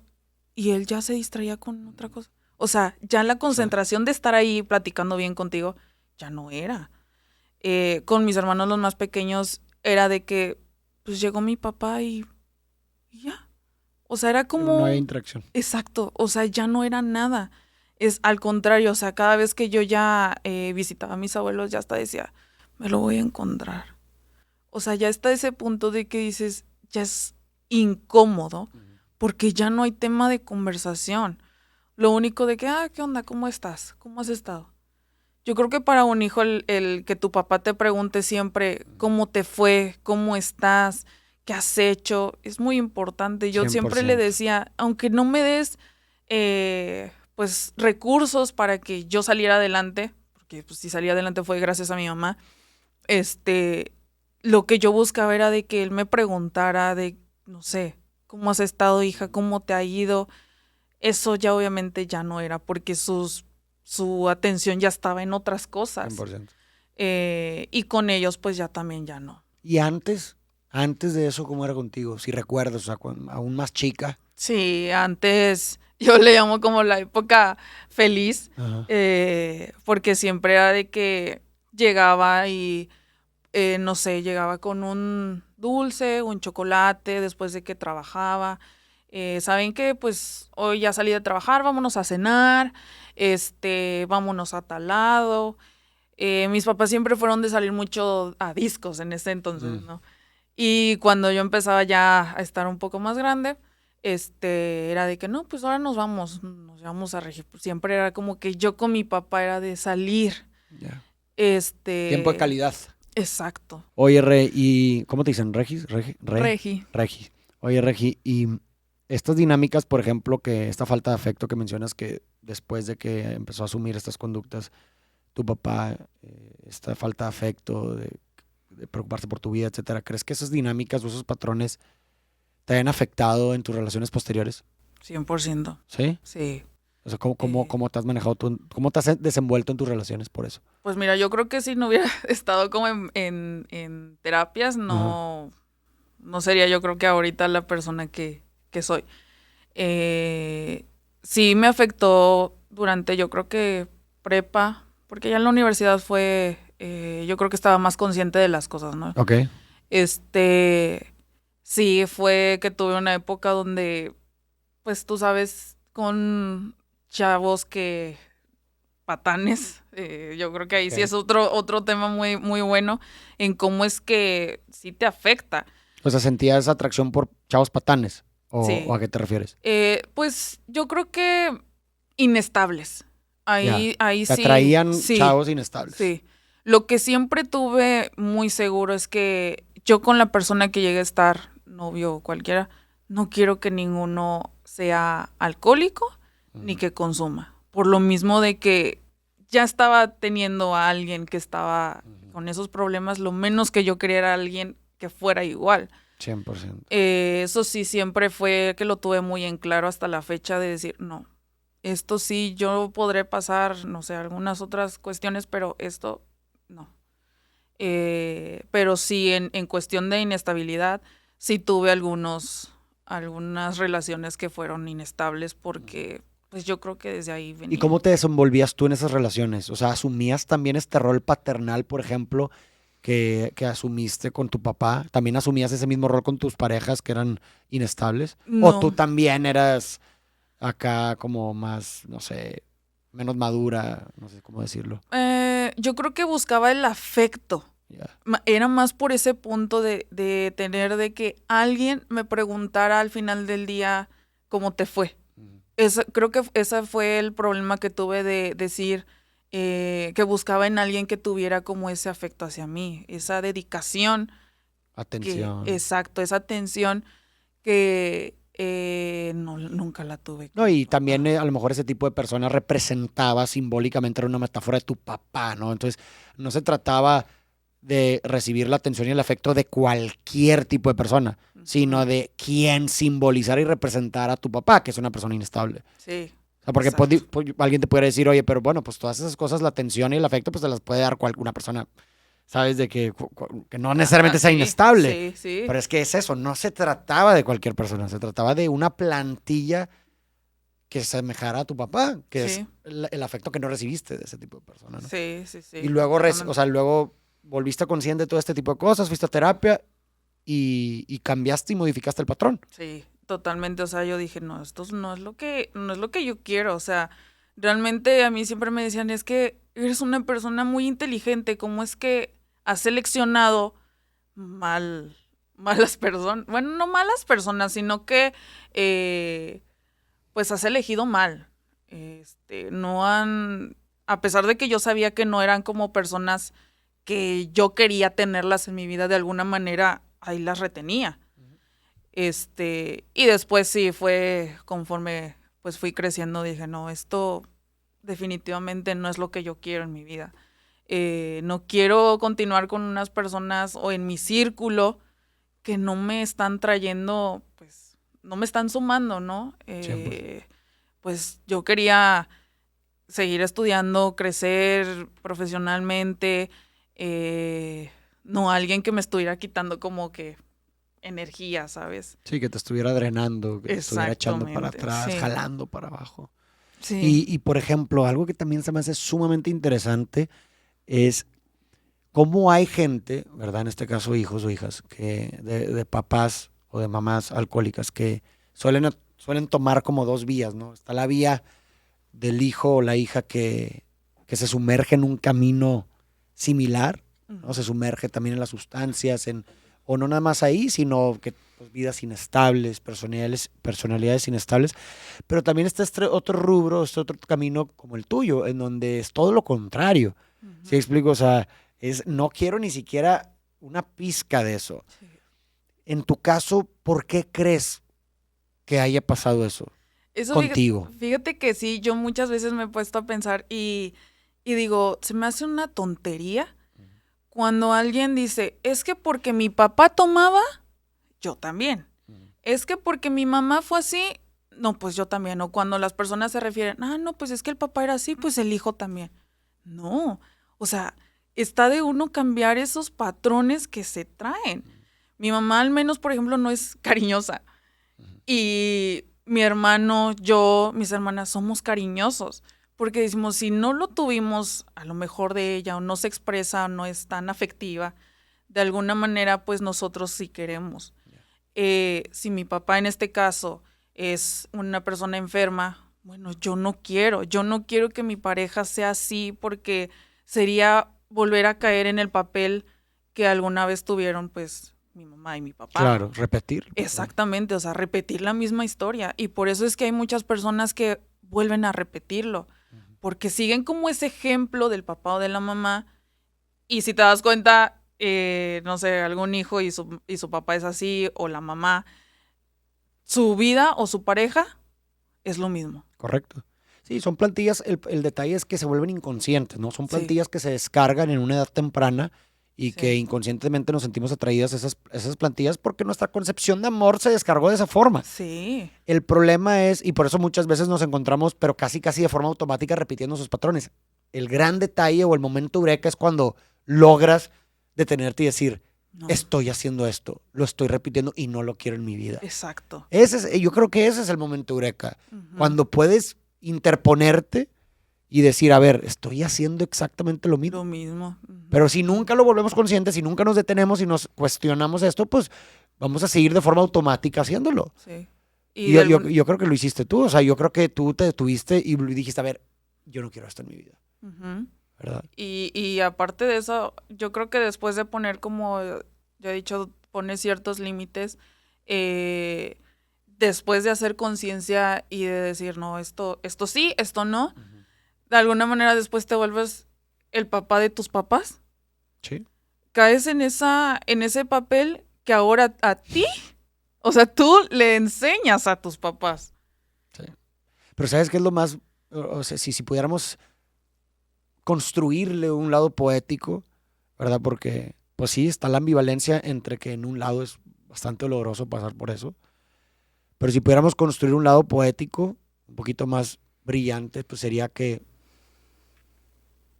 y él ya se distraía con otra cosa. O sea, ya la concentración de estar ahí platicando bien contigo ya no era. Con mis hermanos los más pequeños era de que, pues llegó mi papá y ya. O sea, era No había como, interacción. exacto, o sea, ya no era nada. Es al contrario, o sea, cada vez que yo ya visitaba a mis abuelos, ya hasta decía, me lo voy a encontrar. O sea, ya está ese punto de que dices, ya es incómodo, porque ya no hay tema de conversación. Lo único de que, ¿qué onda? ¿Cómo estás? ¿Cómo has estado? Yo creo que para un hijo el que tu papá te pregunte siempre cómo te fue, cómo estás, qué has hecho, es muy importante. Yo siempre le 100%. decía, aunque no me des pues recursos para que yo saliera adelante, porque pues si salí adelante fue gracias a mi mamá, lo que yo buscaba era de que él me preguntara de, no sé, ¿cómo has estado, hija? ¿Cómo te ha ido? Eso ya obviamente ya no era, porque su atención ya estaba en otras cosas. 100%. Y con ellos, pues ya también ya no. ¿Y antes de eso, cómo era contigo? Si recuerdas, o sea, aún más chica. Sí, antes yo le llamo como la época feliz, Ajá. porque siempre era de que llegaba y, no sé, llegaba con un dulce, un chocolate, después de que trabajaba. ¿Saben qué? Pues hoy ya salí de trabajar, vámonos a cenar, vámonos a tal lado. Mis papás siempre fueron de salir mucho a discos en ese entonces, ¿no? Y cuando yo empezaba ya a estar un poco más grande, era de que no, pues ahora nos vamos a regir. Siempre era como que yo con mi papá era de salir. Ya. Tiempo de Este, calidad. exacto. Oye, ¿y cómo te dicen? ¿Regis? Regi. Regi. Oye, Regi, y estas dinámicas, por ejemplo, que esta falta de afecto que mencionas que después de que empezó a asumir estas conductas, tu papá, esta falta de afecto, de preocuparse por tu vida, etcétera, ¿crees que esas dinámicas o esos patrones te hayan afectado en tus relaciones posteriores? 100%. ¿Sí? Sí. O sea, ¿cómo, Eh, cómo te has manejado tú, cómo te has desenvuelto en tus relaciones por eso? pues mira, yo creo que si no hubiera estado como en terapias, Ajá. no sería yo creo que ahorita la persona que soy. Sí me afectó durante, yo creo que prepa, porque ya en la universidad fue, yo creo que estaba más consciente de las cosas, ¿no? Ok. Sí fue que tuve una época donde, pues tú sabes, con chavos que patanes, yo creo que ahí sí Ok. es otro tema muy, muy bueno en cómo es que sí te afecta. O sea, ¿sentías atracción por chavos patanes? ¿O a Sí. qué te refieres? Pues yo creo que inestables. Ya. Ahí Te sí, atraían sí, chavos inestables. sí. Lo que siempre tuve muy seguro es que yo con la persona que llegue a estar, novio o cualquiera, no quiero que ninguno sea alcohólico ni Ujú. que consuma. Por lo mismo de que ya estaba teniendo a alguien que estaba con esos problemas, lo menos que yo quería era alguien que fuera igual. 100%. Eso sí, siempre fue que lo tuve muy en claro hasta la fecha de decir, no, esto sí, yo podré pasar, no sé, algunas otras cuestiones, pero esto no. Pero sí, en cuestión de inestabilidad, sí tuve algunos algunas relaciones que fueron inestables porque pues yo creo que desde ahí venía. ¿Y cómo te desenvolvías tú en esas relaciones? O sea, ¿asumías también este rol paternal, por ejemplo, que asumiste con tu papá? ¿También asumías ese mismo rol con tus parejas que eran inestables? ¿O tú No, también eras acá como más, no sé, menos madura, no sé cómo decirlo? yo creo que buscaba el afecto. Ya. Era más por ese punto de tener de que alguien me preguntara al final del día cómo te fue. Ujú. Creo que ese fue el problema que tuve de decir que buscaba en alguien que tuviera como ese afecto hacia mí, esa dedicación, Atención. exacto, esa atención que no, nunca la tuve No, con mi y también papá. a lo mejor ese tipo de persona representaba simbólicamente, era una metáfora de tu papá, ¿no? Entonces, no se trataba de recibir la atención y el afecto de cualquier tipo de persona, Ujú. sino de quién simbolizara y representara a tu papá, que es una persona inestable. Sí, O sea, porque exacto. alguien te puede decir, oye, pero bueno, pues todas esas cosas, la atención y el afecto, pues te las puede dar una persona, ¿sabes? De que no Ajá, necesariamente sea sí, inestable. sí, sí, Pero es que es eso, no se trataba de cualquier persona, se trataba de una plantilla que se semejara a tu papá, que es sí, el afecto que no recibiste de ese tipo de persona, ¿no? sí, sí, Y sí, luego, o completamente. sea, luego volviste consciente de todo este tipo de cosas, fuiste a terapia y cambiaste y modificaste el patrón. Sí, totalmente. O sea, yo dije, no, esto no es lo que yo quiero. O sea, realmente a mí siempre me decían, es que eres una persona muy inteligente. ¿Cómo es que has seleccionado mal, malas personas? Bueno, no malas personas, sino que pues has elegido mal. No han, a pesar de que yo sabía que no eran como personas que yo quería tenerlas en mi vida de alguna manera, ahí las retenía. Y después sí fue conforme pues fui creciendo, dije, no, esto definitivamente no es lo que yo quiero en mi vida. No quiero continuar con unas personas o en mi círculo que no me están trayendo, pues, no me están sumando, ¿no? 100%. Pues yo quería seguir estudiando, crecer profesionalmente, no alguien que me estuviera quitando como que energía, ¿sabes? Sí, que te estuviera drenando, que te estuviera echando para Exactamente, atrás, sí, jalando para abajo. sí. Y por ejemplo, algo que también se me hace sumamente interesante es cómo hay gente, ¿verdad? En este caso hijos o hijas, de papás o de mamás alcohólicas que suelen tomar como dos vías, ¿no? Está la vía del hijo o la hija que se sumerge en un camino similar, ¿no? Se Ujú. sumerge también en las sustancias, o no nada más ahí, sino que pues, vidas inestables, personalidades inestables, pero también está este otro rubro, este otro camino como el tuyo, en donde es todo lo contrario. ¿Sí Ujú. explico? O sea, no quiero ni siquiera una pizca de eso. Sí. En tu caso, ¿por qué crees que haya pasado eso Eso contigo? fíjate que sí, yo muchas veces me he puesto a pensar y digo, se me hace una tontería cuando alguien dice, es que porque mi papá tomaba, yo también. Ujú. Es que porque mi mamá fue así, no, pues yo también. O cuando las personas se refieren, ah, no, pues es que el papá era así, pues el hijo también. No, o sea, está de uno cambiar esos patrones que se traen. Mi mamá al menos, por ejemplo, no es cariñosa. Y mi hermano, yo, mis hermanas somos cariñosos. Porque decimos, si no lo tuvimos a lo mejor de ella, o no se expresa, o no es tan afectiva, de alguna manera, pues nosotros sí queremos. Si mi papá en este caso es una persona enferma, bueno, yo no quiero que mi pareja sea así porque sería volver a caer en el papel que alguna vez tuvieron pues mi mamá y mi papá. Claro, repetir el patrón. Exactamente, o sea, repetir la misma historia. Y por eso es que hay muchas personas que vuelven a repetirlo, porque siguen como ese ejemplo del papá o de la mamá. Y si te das cuenta, no sé, algún hijo y su papá es así, o la mamá, su vida o su pareja es lo mismo. Correcto. Sí, son plantillas, el detalle es que se vuelven inconscientes, ¿no? Son Sí, plantillas que se descargan en una edad temprana y que sí, inconscientemente nos sentimos atraídas a esas plantillas porque nuestra concepción de amor se descargó de esa forma. sí, El problema es, y por eso muchas veces nos encontramos, pero casi casi de forma automática repitiendo sus patrones. El gran detalle o el momento eureka es cuando logras detenerte y decir, No. estoy haciendo esto, lo estoy repitiendo y no lo quiero en mi vida. Exacto. Yo creo que ese es el momento eureka. Ujú. Cuando puedes interponerte y decir, a ver, estoy haciendo exactamente lo mismo. Lo mismo. Ujú. Pero si nunca lo volvemos conscientes, si nunca nos detenemos y nos cuestionamos esto, pues vamos a seguir de forma automática haciéndolo. Sí. Y yo creo que lo hiciste tú. O sea, yo creo que tú te detuviste y dijiste, a ver, yo no quiero esto en mi vida. Ujú. ¿Verdad? Y aparte de eso, yo creo que después de poner, como ya he dicho, pones ciertos límites, después de hacer conciencia y de decir, no, esto sí, esto no, de alguna manera después te vuelves el papá de tus papás. Sí. Caes en ese papel que ahora a ti, o sea, tú le enseñas a tus papás. Sí. Pero ¿sabes qué es lo más? O sea, si pudiéramos construirle un lado poético, ¿verdad? Porque, pues sí, está la ambivalencia entre que en un lado es bastante doloroso pasar por eso. Pero si pudiéramos construir un lado poético, un poquito más brillante, pues sería que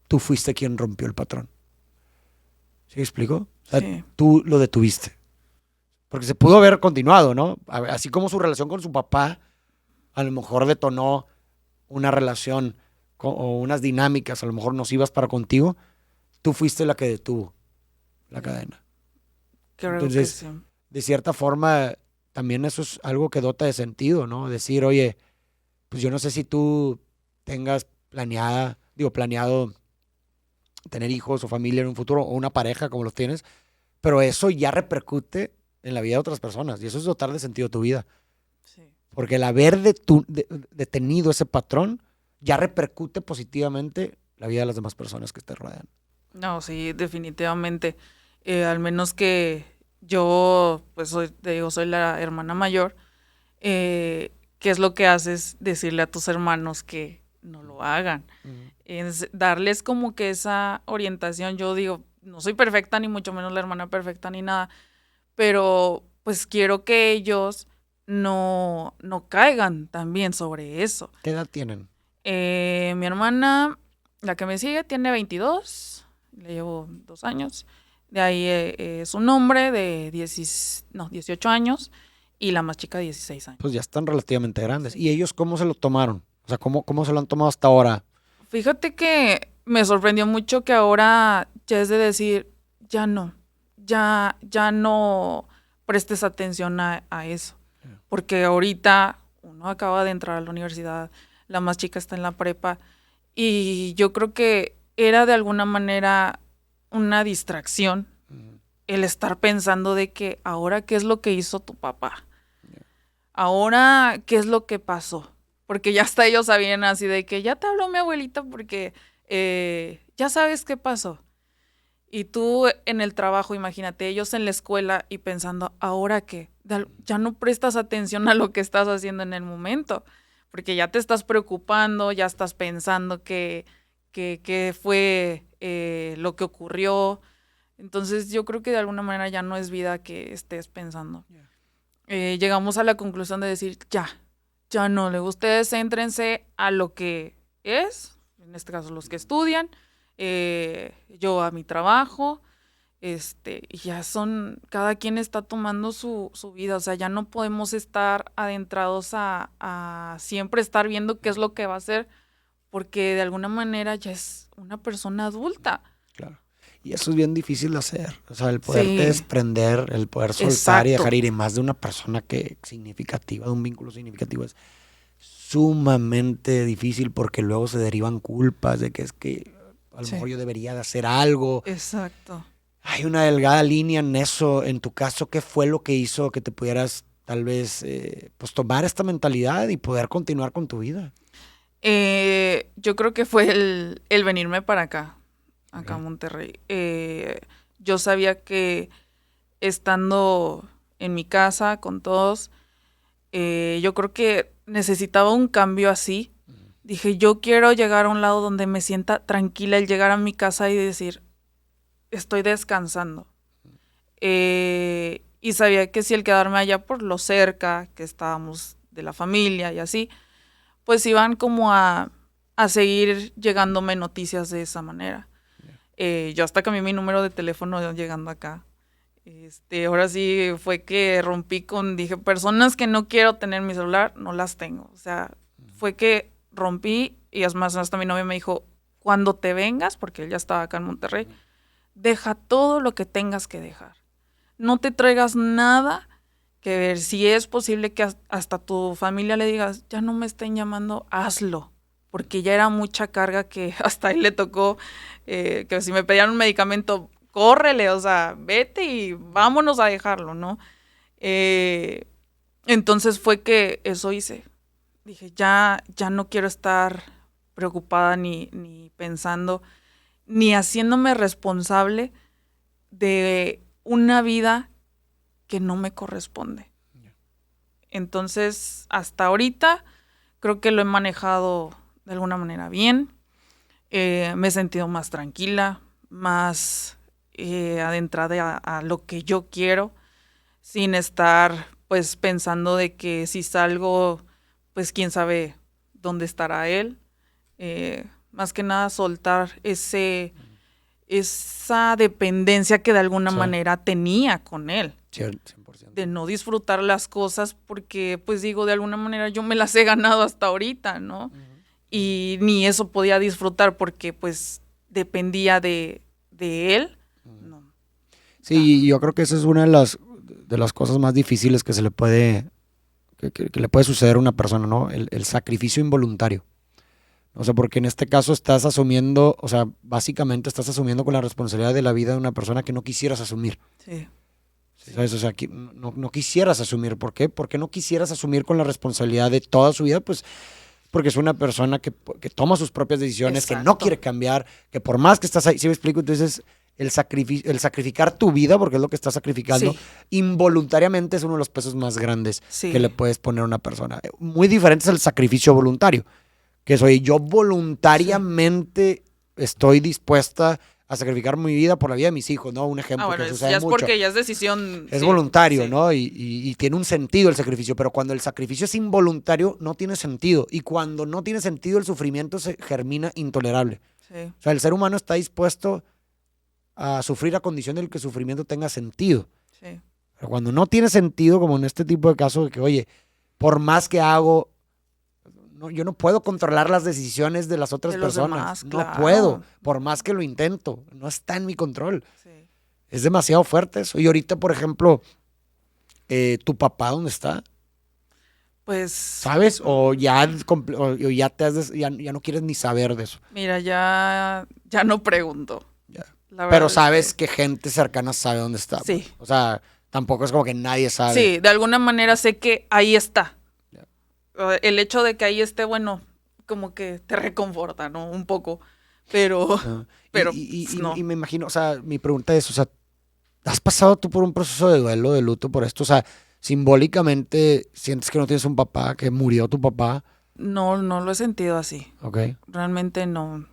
tú fuiste quien rompió el patrón. ¿Sí me explico? O sea, Sí. tú lo detuviste. Porque se pudo haber continuado, ¿no? Así como su relación con su papá a lo mejor detonó una relación o unas dinámicas, a lo mejor nocivas para contigo, tú fuiste la que detuvo la cadena. Creo Entonces, que sí. de cierta forma, también eso es algo que dota de sentido, ¿no? Decir, oye, pues yo no sé si tú tengas planeado tener hijos o familia en un futuro o una pareja como los tienes, pero eso ya repercute en la vida de otras personas y eso es dotar de sentido a tu vida. Sí. Porque el haber detenido ese patrón ya repercute positivamente la vida de las demás personas que te rodean. No, sí, definitivamente. Al menos que yo, pues te digo, soy la hermana mayor. ¿Qué es lo que haces? Decirle a tus hermanos que no lo hagan. Es darles como que esa orientación. Yo digo, no soy perfecta, ni mucho menos la hermana perfecta, ni nada. Pero pues quiero que ellos no caigan también sobre eso. ¿Qué edad tienen? Mi hermana, la que me sigue, tiene 22, le llevo 2 años. De ahí es un hombre de 18 años y la más chica 16 años. Pues ya están relativamente grandes. Sí. ¿Y ellos cómo se lo tomaron? O sea, ¿cómo se lo han tomado hasta ahora? Fíjate que me sorprendió mucho que ahora ya es de decir, ya no prestes atención a eso. Porque ahorita uno acaba de entrar a la universidad, la más chica está en la prepa, y yo creo que era de alguna manera una distracción el estar pensando de que ahora qué es lo que hizo tu papá, ahora qué es lo que pasó, porque ya hasta ellos sabían así de que ya te habló mi abuelita porque ya sabes qué pasó. Y tú en el trabajo, imagínate, ellos en la escuela y pensando, ¿ahora qué? Ya no prestas atención a lo que estás haciendo en el momento, porque ya te estás preocupando, ya estás pensando qué fue lo que ocurrió. Entonces yo creo que de alguna manera ya no es vida que estés pensando. Llegamos a la conclusión de decir, ya no, ustedes céntrense a lo que es, en este caso los que estudian, yo a mi trabajo, y ya cada quien está tomando su vida, o sea, ya no podemos estar adentrados a siempre estar viendo qué es lo que va a hacer, porque de alguna manera ya es una persona adulta. Claro. Y eso es bien difícil de hacer. O sea, el poderte Sí. desprender, el poder soltar Exacto. y dejar ir, y más de una persona que significativa, de un vínculo significativo, es sumamente difícil porque luego se derivan culpas de que es que a lo Sí. mejor yo debería de hacer algo. Exacto. Hay una delgada línea en eso. En tu caso, ¿qué fue lo que hizo que te pudieras tal vez pues tomar esta mentalidad y poder continuar con tu vida? Yo creo que fue el venirme para acá a Ok. Monterrey. Yo sabía que estando en mi casa con todos, yo creo que necesitaba un cambio así. Dije, yo quiero llegar a un lado donde me sienta tranquila, el llegar a mi casa y decir, estoy descansando. Y sabía que si el quedarme allá por lo cerca, que estábamos de la familia y así, pues iban como a seguir llegándome noticias de esa manera. Yo hasta cambié mi número de teléfono llegando acá. Ahora sí fue que dije, personas que no quiero tener en mi celular, no las tengo. O sea, fue que rompí y es más, hasta mi novia me dijo, cuando te vengas, porque él ya estaba acá en Monterrey, deja todo lo que tengas que dejar. No te traigas nada que ver. Si es posible que hasta tu familia le digas, ya no me estén llamando, hazlo. Porque ya era mucha carga que hasta él le tocó, que si me pedían un medicamento, córrele, o sea, vete y vámonos a dejarlo, ¿no? Entonces fue que eso hice. Dije, ya no quiero estar preocupada ni pensando, ni haciéndome responsable de una vida que no me corresponde. Entonces, hasta ahorita creo que lo he manejado de alguna manera bien. Me he sentido más tranquila, más adentrada a lo que yo quiero, sin estar pues pensando de que si salgo, pues quién sabe dónde estará él. Más que nada soltar esa dependencia que de alguna manera tenía con él. 100%. De no disfrutar las cosas porque, pues digo, de alguna manera yo me las he ganado hasta ahorita, ¿no? Y ni eso podía disfrutar porque, pues, dependía de él. No. Sí, yo creo que esa es una de las cosas más difíciles que se le puede, que le puede suceder a una persona, ¿no? El sacrificio involuntario. O sea, porque en este caso estás asumiendo, o sea, básicamente estás asumiendo con la responsabilidad de la vida de una persona que no quisieras asumir. Sí. ¿Sabes? O sea, no quisieras asumir. ¿Por qué? Porque no quisieras asumir con la responsabilidad de toda su vida, pues porque es una persona que toma sus propias decisiones, Exacto. que no quiere cambiar, que por más que estás ahí, ¿sí me explico? Entonces, el sacrificar tu vida, porque es lo que estás sacrificando, Sí. involuntariamente es uno de los pesos más grandes Sí. que le puedes poner a una persona. Muy diferente es el sacrificio voluntario, que soy yo voluntariamente estoy dispuesta a sacrificar mi vida por la vida de mis hijos, ¿no? Un ejemplo Bueno, que sucede ya es mucho. porque ya es decisión. Es sí, voluntario, sí. ¿no? Y tiene un sentido el sacrificio, pero cuando el sacrificio es involuntario, no tiene sentido. Y cuando no tiene sentido, el sufrimiento se germina intolerable. Sí. O sea, el ser humano está dispuesto a sufrir a condición de que el sufrimiento tenga sentido. Sí. Pero cuando no tiene sentido, como en este tipo de casos, de que, oye, por más que hago, no, yo no puedo controlar las decisiones de las otras De los personas. demás, No claro. puedo, por más que lo intento. No está en mi control. Sí. Es demasiado fuerte eso. Y ahorita, por ejemplo, ¿tu papá dónde está? Pues. ¿Sabes? O ya, o ya, ya no quieres ni saber de eso. Mira, ya no pregunto. Ya. La verdad Pero es sabes que gente cercana sabe dónde está. Sí. Pues. O sea, tampoco es como que nadie sabe. Sí, de alguna manera sé que ahí está. Ya. El hecho de que ahí esté, bueno, como que te reconforta, ¿no? Un poco. Pero, pero no. Y me imagino, o sea, mi pregunta es, o sea, ¿has pasado tú por un proceso de duelo, de luto por esto? O sea, simbólicamente sientes que no tienes un papá, que murió tu papá. No lo he sentido así. Ok. Realmente no.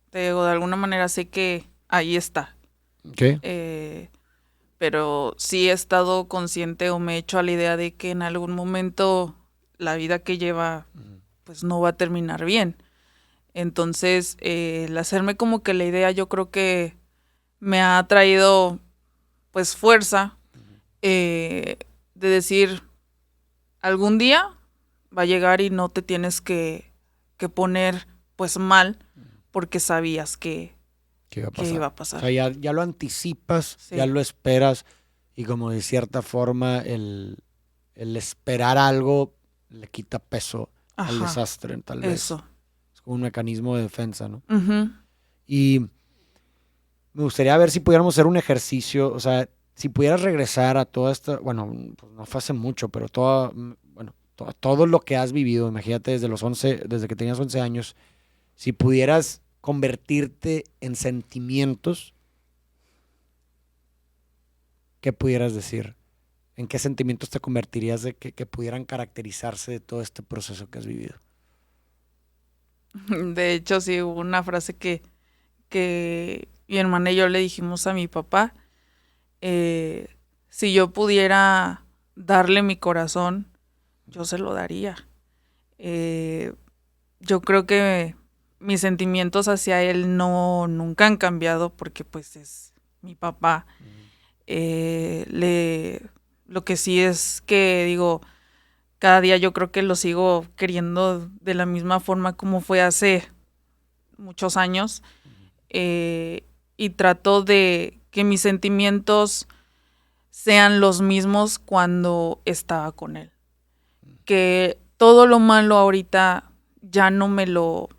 Te digo, de alguna manera sé que ahí está. Ok. Pero sí he estado consciente o me he hecho a la idea de que en algún momento la vida que lleva pues no va a terminar bien. Entonces, el hacerme como que la idea yo creo que me ha traído pues fuerza de decir, algún día va a llegar y no te tienes que poner pues mal porque sabías que iba a pasar. O sea, ya lo anticipas, Sí. ya lo esperas y como de cierta forma el esperar algo le quita peso al Ajá, desastre, tal vez. eso. Es como un mecanismo de defensa, ¿no? Ujú. Y me gustaría ver si pudiéramos hacer un ejercicio, o sea, si pudieras regresar a toda esta, bueno, pues no fue hace mucho, pero todo lo que has vivido, imagínate desde que tenías 11 años, si pudieras convertirte en sentimientos, ¿qué pudieras decir? ¿En qué sentimientos te convertirías de que pudieran caracterizarse de todo este proceso que has vivido? De hecho, sí hubo una frase que mi hermana y yo le dijimos a mi papá, si yo pudiera darle mi corazón, yo se lo daría. Yo creo que mis sentimientos hacia él nunca han cambiado porque pues es mi papá. Lo que sí es que digo, cada día yo creo que lo sigo queriendo de la misma forma como fue hace muchos años. Y trato de que mis sentimientos sean los mismos cuando estaba con él. Que todo lo malo ahorita ya no me lo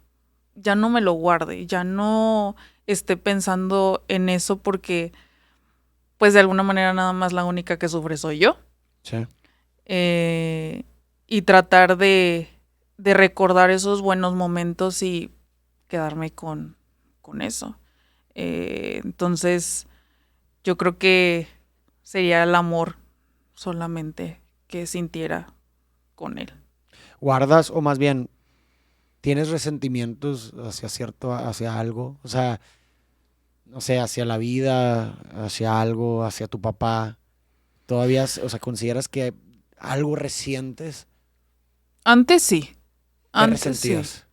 guarde, ya no esté pensando en eso porque pues de alguna manera nada más la única que sufre soy yo. Sí. Y tratar de recordar esos buenos momentos y quedarme con eso. Entonces, yo creo que sería el amor solamente que sintiera con él. ¿Guardas o más bien tienes resentimientos hacia algo? O sea, no sé, hacia la vida, hacia algo, hacia tu papá. ¿Todavía, o sea, consideras que algo resientes? Antes sí, ¿Qué antes sí. resentías?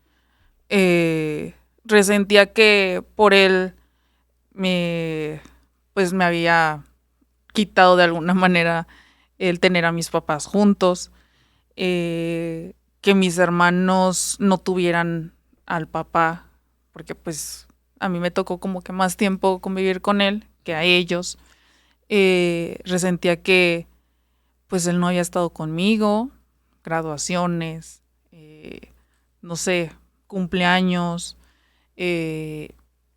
Resentía que por él me, pues me había quitado de alguna manera el tener a mis papás juntos, que mis hermanos no tuvieran al papá, porque pues a mí me tocó como que más tiempo convivir con él que a ellos. Resentía que pues él no había estado conmigo, graduaciones, no sé, cumpleaños, eh,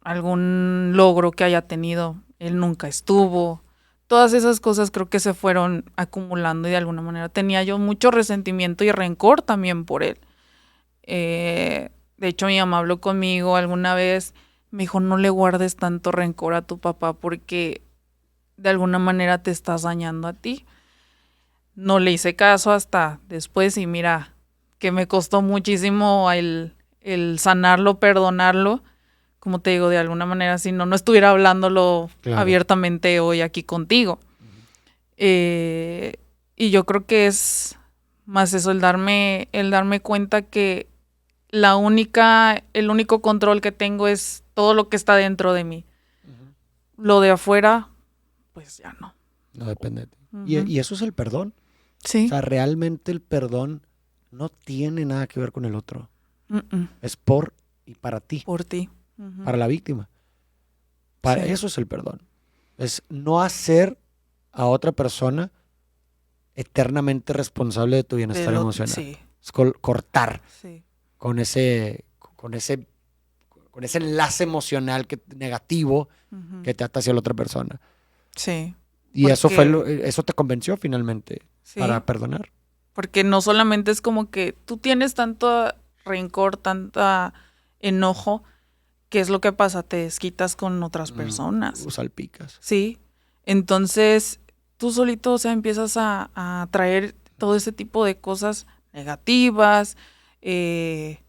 algún logro que haya tenido, él nunca estuvo. Todas esas cosas creo que se fueron acumulando y de alguna manera tenía yo mucho resentimiento y rencor también por él. De hecho, mi mamá habló conmigo alguna vez, me dijo, no le guardes tanto rencor a tu papá porque de alguna manera te estás dañando a ti. No le hice caso hasta después y mira, que me costó muchísimo el sanarlo, perdonarlo. Como te digo, de alguna manera, si no, no estuviera hablándolo Claro. abiertamente hoy aquí contigo. Y yo creo que es más eso, el darme cuenta que el único control que tengo es todo lo que está dentro de mí. Lo de afuera, pues ya no. No depende de ti. Ujú. Y eso es el perdón. O Sí, sea, realmente el perdón no tiene nada que ver con el otro. mm-mm, Es por y para ti, por ti. Ujú. para la víctima. Para Sí, eso es el perdón. Es no hacer a otra persona eternamente responsable de tu bienestar emocional. sí, Es cortar sí. con ese, con ese, con ese enlace emocional negativo Ujú. que te ata hacia la otra persona. Sí, Y porque, eso te convenció finalmente sí, para perdonar. porque no solamente es como que tú tienes tanto rencor, tanta enojo, ¿qué es lo que pasa? Te desquitas con otras personas, Salpicas. ¿sí? Entonces, tú solito, o sea, empiezas a traer todo ese tipo de cosas negativas,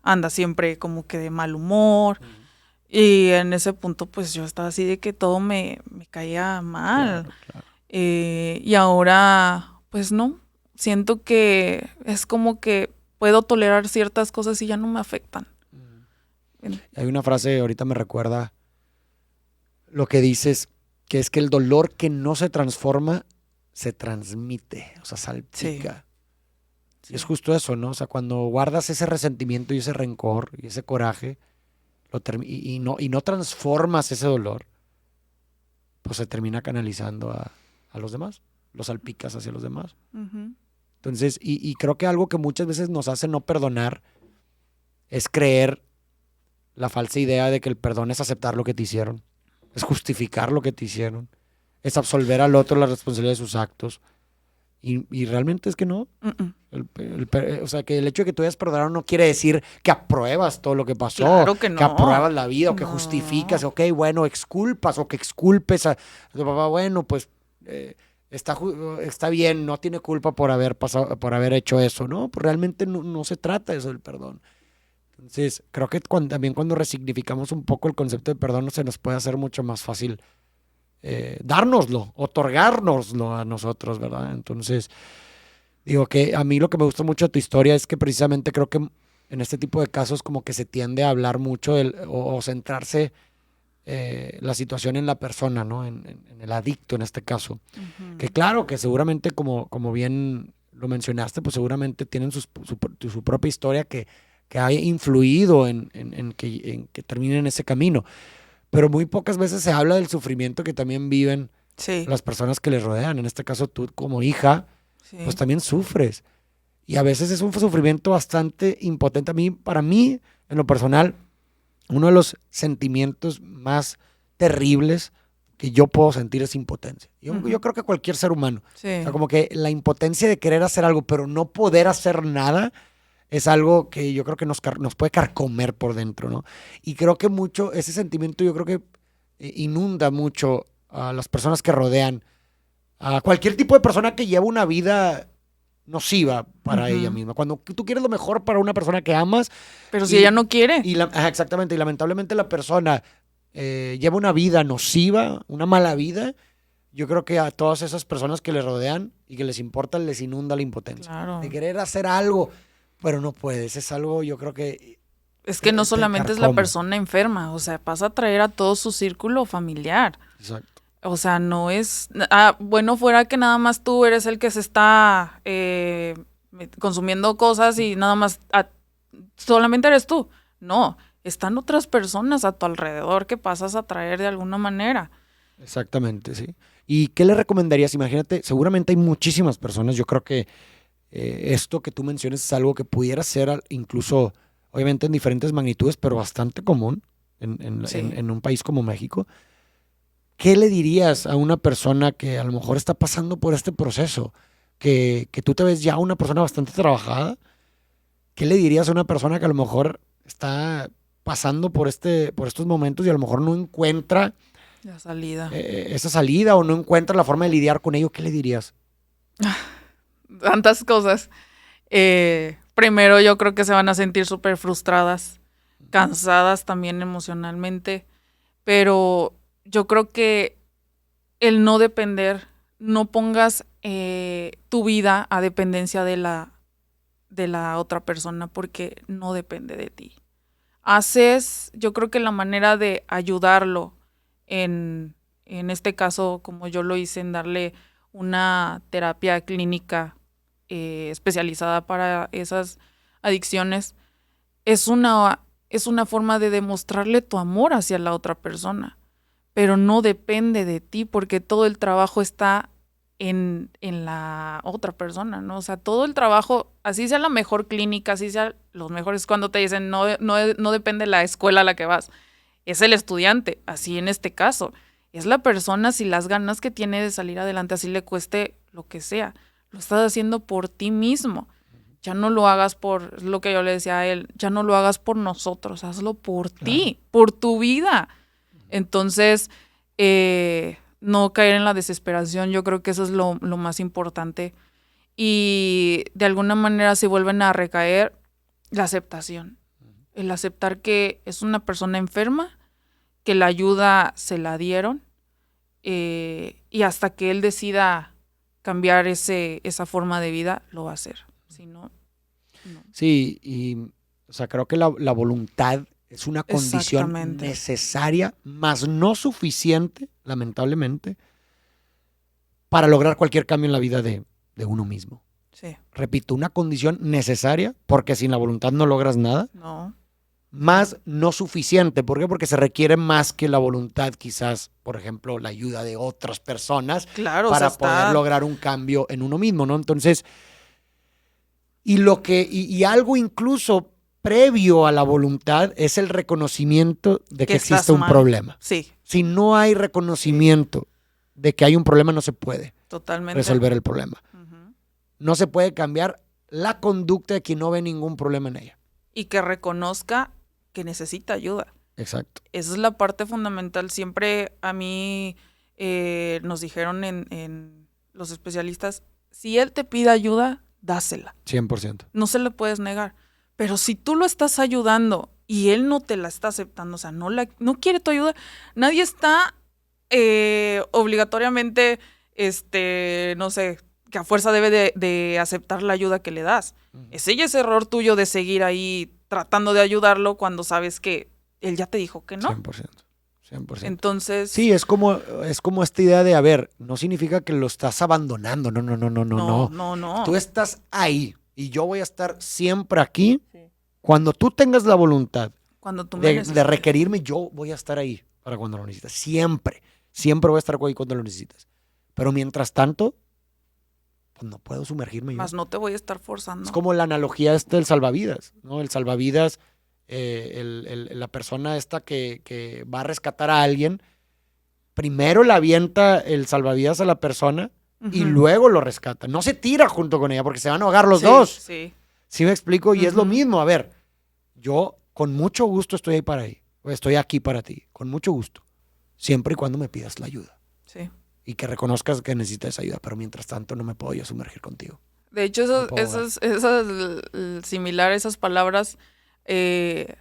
andas siempre como que de mal humor, y en ese punto, pues yo estaba así de que todo me caía mal. Claro, claro. Y ahora, pues no, siento que es como que puedo tolerar ciertas cosas y ya no me afectan. Hay una frase, ahorita me recuerda lo que dices, que es que el dolor que no se transforma, se transmite, o sea, Sí, salpica. Y es sí. justo eso, ¿no? O sea, cuando guardas ese resentimiento y ese rencor y ese coraje, y no transformas ese dolor, pues se termina canalizando a los demás, lo salpicas hacia los demás. Ujú. Entonces, y creo que algo que muchas veces nos hace no perdonar es creer la falsa idea de que el perdón es aceptar lo que te hicieron, es justificar lo que te hicieron, es absolver al otro la responsabilidad de sus actos. Y realmente es que no. Mm-mm. O sea, que el hecho de que tú hayas perdonado no quiere decir que apruebas todo lo que pasó, Claro que que no. apruebas la vida o que justificas, No. ok, bueno, exculpas o que exculpes a tu papá, bueno, pues está bien, no tiene culpa por haber pasado, por haber hecho eso, ¿no? Pues realmente no se trata eso del perdón. Entonces, creo que también cuando resignificamos un poco el concepto de perdón se nos puede hacer mucho más fácil dárnoslo, otorgárnoslo a nosotros, ¿verdad? Entonces, digo que a mí lo que me gusta mucho de tu historia es que precisamente creo que en este tipo de casos como que se tiende a hablar mucho o centrarse la situación en la persona, ¿no? En el adicto en este caso. Ujú. Que claro, que seguramente como bien lo mencionaste, pues seguramente tienen su propia historia que ha influido en que terminen ese camino. Pero muy pocas veces se habla del sufrimiento que también viven Sí, las personas que les rodean. En este caso, tú como hija, pues sí. también sufres. Y a veces es un sufrimiento bastante impotente. Para mí, en lo personal, uno de los sentimientos más terribles que yo puedo sentir es impotencia. Yo Ujú. creo que cualquier ser humano. O sea, Sí. como que la impotencia de querer hacer algo, pero no poder hacer nada, es algo que yo creo que nos puede carcomer por dentro, ¿no? Y creo que mucho, ese sentimiento yo creo que inunda mucho a las personas que rodean, a cualquier tipo de persona que lleva una vida nociva para ella Ujú. misma. Cuando tú quieres lo mejor para una persona que amas Pero si ella y, no quiere. exactamente, y lamentablemente la persona lleva una vida nociva, una mala vida, yo creo que a todas esas personas que le rodean y que les importa, les inunda la impotencia. De Claro. querer hacer algo, pero no puedes. Es algo, yo creo que Es que no te solamente es la carcome. persona enferma, o sea, pasa a traer a todo su círculo familiar. Exacto. O sea, no es... bueno, fuera que nada más tú eres el que se está consumiendo cosas y nada más... solamente eres tú. No, están otras personas a tu alrededor que pasas a traer de alguna manera. Exactamente, sí. ¿Y qué le recomendarías? Imagínate, seguramente hay muchísimas personas. Yo creo que esto que tú mencionas es algo que pudiera ser incluso, obviamente en diferentes magnitudes, pero bastante común Sí. en un país como México. ¿Qué le dirías a una persona que a lo mejor está pasando por este proceso? Que tú te ves ya una persona bastante trabajada. ¿Qué le dirías a una persona que a lo mejor está pasando por estos momentos y a lo mejor no encuentra La salida. esa salida o no encuentra la forma de lidiar con ello? ¿Qué le dirías? Tantas cosas. Primero yo creo que se van a sentir súper frustradas, cansadas también emocionalmente, pero yo creo que el no depender, no pongas tu vida a dependencia de la otra persona porque no depende de ti. Haces, yo creo que la manera de ayudarlo en este caso, como yo lo hice, en darle una terapia clínica especializada para esas adicciones, es una forma de demostrarle tu amor hacia la otra persona, pero no depende de ti porque todo el trabajo está en la otra persona, ¿no? O sea, todo el trabajo, así sea la mejor clínica, así sea los mejores, cuando te dicen no depende de la escuela a la que vas, es el estudiante, así en este caso. Es la persona si las ganas que tiene de salir adelante, así le cueste lo que sea. Lo estás haciendo por ti mismo. Ya no lo hagas por, es lo que yo le decía a él, ya no lo hagas por nosotros, hazlo por Claro. ti, por tu vida. Entonces, no caer en la desesperación, yo creo que eso es lo más importante. Y de alguna manera, si vuelven a recaer, la aceptación. El aceptar que es una persona enferma, que la ayuda se la dieron, y hasta que él decida cambiar esa forma de vida, lo va a hacer. Si no, no. Sí, y o sea, creo que la voluntad es una condición Exactamente. necesaria, mas no suficiente, lamentablemente, para lograr cualquier cambio en la vida de uno mismo. Sí. Repito, una condición necesaria, porque sin la voluntad no logras nada, No. más no suficiente. ¿Por qué? Porque se requiere más que la voluntad, quizás, por ejemplo, la ayuda de otras personas Claro, o sea, para poder está... lograr un cambio en uno mismo, ¿no? Entonces, y algo incluso previo a la voluntad es el reconocimiento de que que estás existe un mal. problema. Sí, Si no hay sí, reconocimiento de que hay un problema, no se puede totalmente. resolver el problema. Ujú. No se puede cambiar la conducta de quien no ve ningún problema en ella. Y que reconozca que necesita ayuda. Exacto. Esa es la parte fundamental. Siempre a mí nos dijeron en los especialistas, si él te pide ayuda, dásela. 100%. No se le puedes negar. Pero si tú lo estás ayudando y él no te la está aceptando, o sea, no quiere tu ayuda, nadie está obligatoriamente, no sé, que a fuerza debe de aceptar la ayuda que le das. Ese ya es error tuyo de seguir ahí tratando de ayudarlo cuando sabes que él ya te dijo que no. 100%. 100%. Entonces... Sí, es como esta idea de, a ver, no significa que lo estás abandonando, no. No. Tú estás ahí y yo voy a estar siempre aquí. Sí. Cuando tú tengas la voluntad Cuando tú me de necesites. requerirme, yo voy a estar ahí para cuando lo necesites. Siempre voy a estar ahí cuando lo necesites. Pero mientras tanto, pues no puedo sumergirme yo. Más no te voy a estar forzando. Es como la analogía del salvavidas, ¿no? El salvavidas, la persona esta que va a rescatar a alguien, primero le avienta el salvavidas a la persona y luego lo rescata. No se tira junto con ella porque se van a ahogar los dos. Sí. ¿Sí me explico? Y es lo mismo. A ver, yo con mucho gusto estoy estoy aquí para ti, con mucho gusto. Siempre y cuando me pidas la ayuda. Sí. Y que reconozcas que necesitas ayuda, pero mientras tanto no me puedo yo sumergir contigo. De hecho, similar a esas palabras que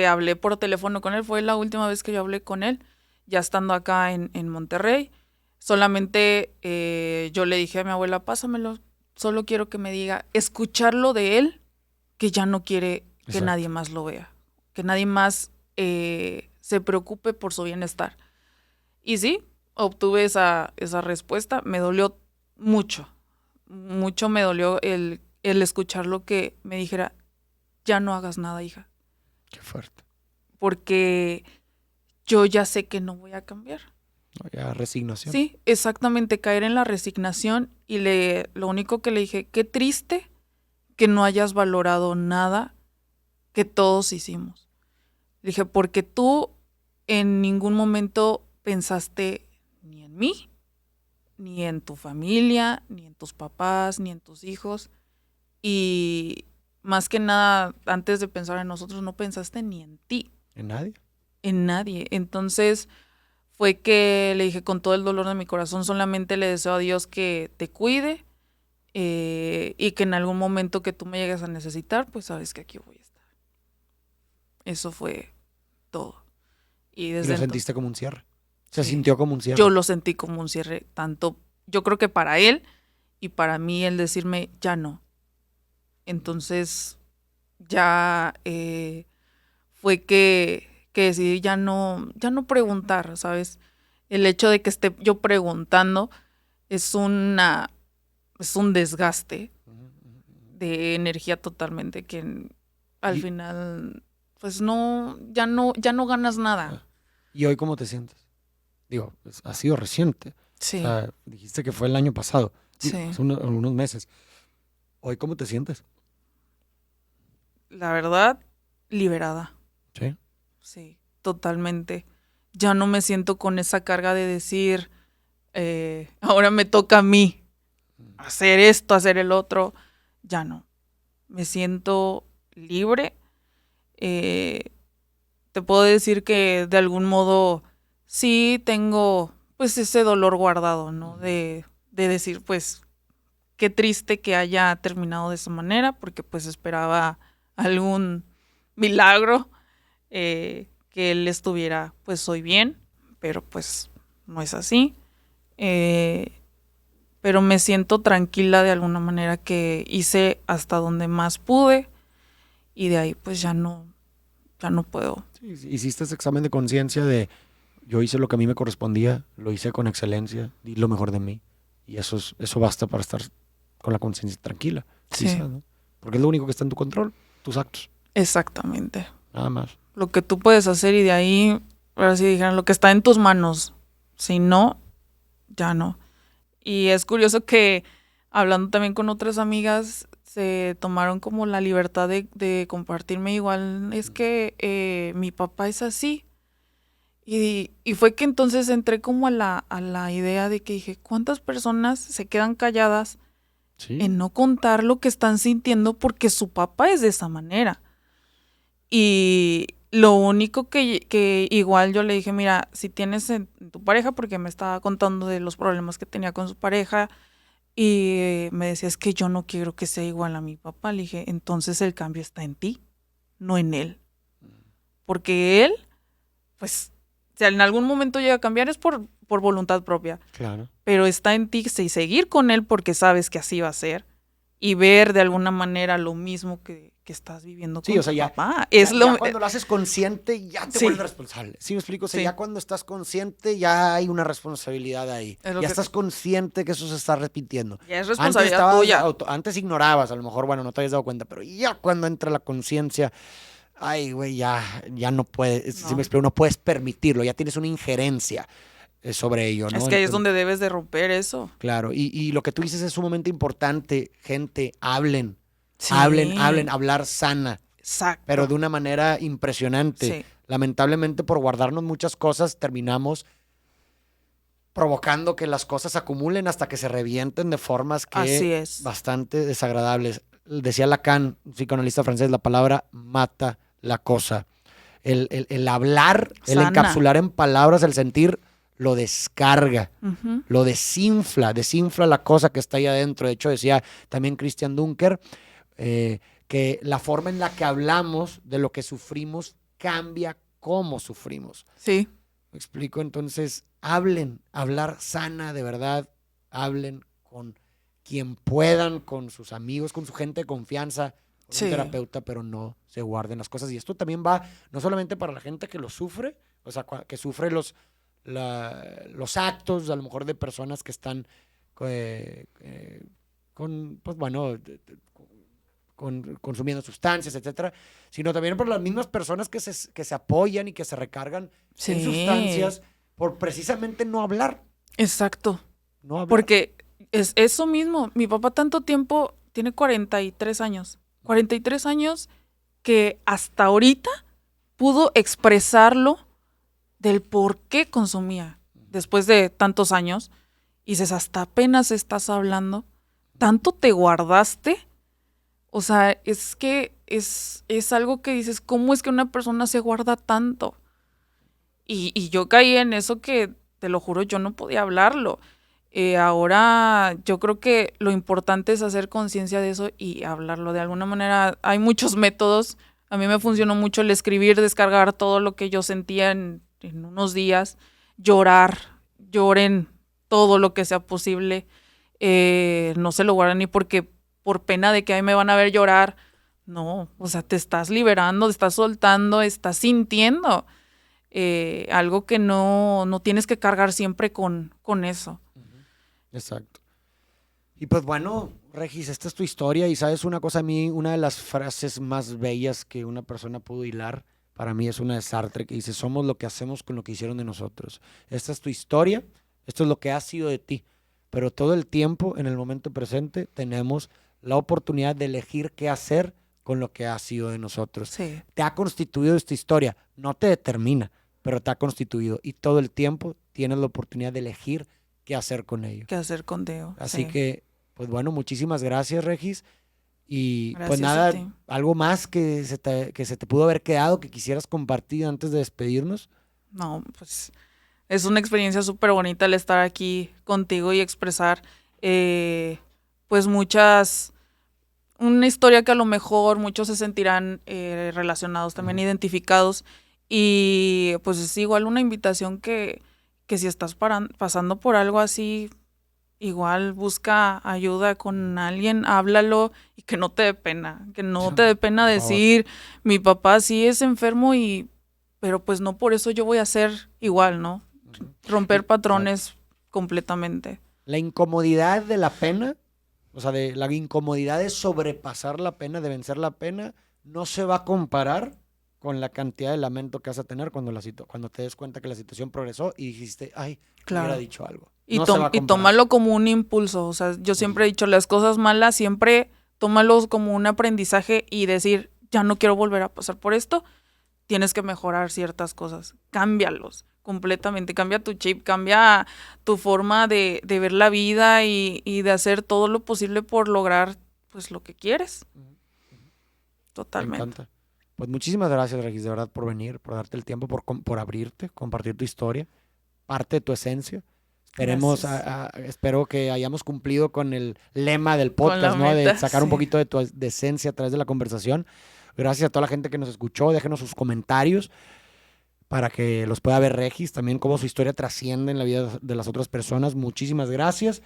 hablé por teléfono con él, fue la última vez que yo hablé con él, ya estando acá en Monterrey. Solamente yo le dije a mi abuela, pásamelo, solo quiero que me diga, escucharlo de él, que ya no quiere que Exacto. nadie más lo vea, que nadie más se preocupe por su bienestar. Y sí, obtuve esa respuesta, me dolió mucho me dolió el escucharlo que me dijera, ya no hagas nada, hija. Qué fuerte. Porque yo ya sé que no voy a cambiar. No, ya resignación. Sí, exactamente, caer en la resignación y lo único que le dije, qué triste que no hayas valorado nada que todos hicimos. Le dije, porque tú en ningún momento pensaste ni en mí, ni en tu familia, ni en tus papás, ni en tus hijos. Y más que nada, antes de pensar en nosotros, no pensaste ni en ti. ¿En nadie? En nadie. Entonces fue que le dije con todo el dolor de mi corazón, solamente le deseo a Dios que te cuide y que en algún momento que tú me llegues a necesitar, pues sabes que aquí voy a estar. Eso fue todo. Y lo sentiste como un cierre. Se Sí. sintió como un cierre. Yo lo sentí como un cierre, tanto, yo creo que para él y para mí el decirme, ya no. Entonces, ya fue que decidí ya no preguntar, ¿sabes? El hecho de que esté yo preguntando es un desgaste de energía totalmente que al final, pues ya no ganas nada. ¿Y hoy cómo te sientes? Digo, ha sido reciente. Sí. O sea, dijiste que fue el año pasado. Sí. Hace algunos meses. ¿Hoy cómo te sientes? La verdad, liberada. Sí. Sí, totalmente. Ya no me siento con esa carga de decir, ahora me toca a mí hacer esto, hacer el otro. Ya no. Me siento libre. Te puedo decir que de algún modo sí tengo pues ese dolor guardado, ¿no? De decir, pues, qué triste que haya terminado de esa manera, porque pues esperaba algún milagro, que él estuviera pues hoy bien, pero pues no es así. Pero me siento tranquila de alguna manera que hice hasta donde más pude y de ahí pues ya no puedo. Sí, hiciste ese examen de conciencia de yo hice lo que a mí me correspondía, lo hice con excelencia, di lo mejor de mí y eso basta para estar con la conciencia tranquila. Sí. Quizás, ¿no? Porque es lo único que está en tu control, tus actos. Exactamente. Nada más. Lo que tú puedes hacer y de ahí, ahora sí dijeron, lo que está en tus manos. Si no, ya no. Y es curioso que hablando también con otras amigas, se tomaron como la libertad de compartirme igual. Es que mi papá es así. Y fue que entonces entré como a la idea de que dije, ¿cuántas personas se quedan calladas en no contar lo que están sintiendo porque su papá es de esa manera? Y lo único que igual yo le dije, mira, si tienes en tu pareja, porque me estaba contando de los problemas que tenía con su pareja, y me decía, es que yo no quiero que sea igual a mi papá. Le dije, entonces el cambio está en ti, no en él. Porque él, pues, si en algún momento llega a cambiar es por voluntad propia. Claro. Pero está en ti seguir con él porque sabes que así va a ser y ver de alguna manera lo mismo que que estás viviendo Sí, con o sea, tu ya, papá. ya cuando lo haces consciente, ya te Sí. vuelves responsable. ¿Sí me explico? O sea, Sí. ya cuando estás consciente, ya hay una responsabilidad ahí. Es lo Ya que- estás consciente que eso se está repitiendo. Ya es Antes responsabilidad tuya. antes ignorabas, a lo mejor, bueno, no te habías dado cuenta, pero ya cuando entra la conciencia, ay, güey, ya no puedes, si No. me explico, no puedes permitirlo, ya tienes una injerencia sobre ello, ¿no? Es que ahí es Entonces, donde debes de romper eso. claro, y lo que tú dices es sumamente importante, gente, hablen, Sí. hablar sana, Exacto. pero de una manera impresionante. Sí. Lamentablemente, por guardarnos muchas cosas, terminamos provocando que las cosas se acumulen hasta que se revienten de formas Así que es. bastante desagradables. Decía Lacan, un psicoanalista francés, la palabra mata la cosa. El hablar, el Sana. encapsular en palabras el sentir, lo descarga, Ujú. lo desinfla la cosa que está ahí adentro. De hecho, decía también Christian Dunker que la forma en la que hablamos de lo que sufrimos cambia cómo sufrimos. Sí. ¿Me explico? Entonces, hablar sana, de verdad, hablen con quien puedan, con sus amigos, con su gente de confianza, con Sí. un terapeuta, pero no se guarden las cosas. Y esto también va no solamente para la gente que lo sufre, o sea, que sufre los actos, a lo mejor de personas que están con, pues bueno, consumiendo sustancias, etcétera, sino también por las mismas personas que se apoyan y que se recargan Sí. en sustancias por precisamente no hablar. Exacto. No hablar. Porque es eso mismo. Mi papá tanto tiempo, tiene 43 años. 43 años que hasta ahorita pudo expresarlo del por qué consumía. Después de tantos años. Y dices, hasta apenas estás hablando. ¿Tanto te guardaste? O sea, es que es algo que dices, ¿cómo es que una persona se guarda tanto? Y yo caí en eso que, te lo juro, yo no podía hablarlo. Ahora yo creo que lo importante es hacer conciencia de eso y hablarlo. De alguna manera hay muchos métodos. A mí me funcionó mucho el escribir, descargar todo lo que yo sentía en unos días, lloren todo lo que sea posible. No se lo guardan ni porque por pena de que ahí me van a ver llorar. No, o sea, te estás liberando, te estás soltando, estás sintiendo. Algo que no tienes que cargar siempre con eso. Exacto. Y pues bueno, Regis, esta es tu historia y sabes una cosa, a mí una de las frases más bellas que una persona pudo hilar para mí es una de Sartre que dice, somos lo que hacemos con lo que hicieron de nosotros. Esta es tu historia, esto es lo que ha sido de ti, pero todo el tiempo, en el momento presente, tenemos la oportunidad de elegir qué hacer con lo que ha sido de nosotros. Sí. Te ha constituido esta historia, no te determina, pero te ha constituido y todo el tiempo tienes la oportunidad de elegir qué hacer con ello. ¿Qué hacer con Deo? Así Sí. que, pues bueno, muchísimas gracias, Regis. Y Gracias pues a nada, ti. algo más que se te pudo haber quedado, que quisieras compartir antes de despedirnos. No, pues es una experiencia súper bonita el estar aquí contigo y expresar pues una historia que a lo mejor muchos se sentirán relacionados, también identificados. Y pues es igual una invitación que si estás pasando por algo así, igual busca ayuda con alguien, háblalo y que no te dé pena, que no te dé pena Por favor. decir, mi papá sí es enfermo pero pues no por eso yo voy a ser igual, ¿no? Romper patrones completamente. La incomodidad de la pena, o sea, de la incomodidad de sobrepasar la pena, de vencer la pena, no se va a comparar con la cantidad de lamento que vas a tener cuando te des cuenta que la situación progresó y dijiste, ay, Claro. hubiera dicho algo. Y, No se va a y comparar. tómalo como un impulso. O sea, yo siempre he dicho, las cosas malas, siempre tómalos como un aprendizaje y decir, ya no quiero volver a pasar por esto. Tienes que mejorar ciertas cosas. Cámbialos completamente. Cambia tu chip, cambia tu forma de ver la vida y de hacer todo lo posible por lograr pues lo que quieres. Totalmente. Me encanta. Pues muchísimas gracias, Regis, de verdad, por venir, por darte el tiempo, por abrirte, compartir tu historia, parte de tu esencia. Espero que hayamos cumplido con el lema del podcast, ¿no? De meta, sacar un sí. poquito de esencia a través de la conversación. Gracias a toda la gente que nos escuchó. Déjenos sus comentarios para que los pueda ver Regis, también cómo su historia trasciende en la vida de las otras personas. Muchísimas gracias.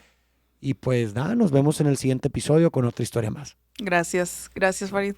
Y pues nada, nos vemos en el siguiente episodio con otra historia más. Gracias, Farid.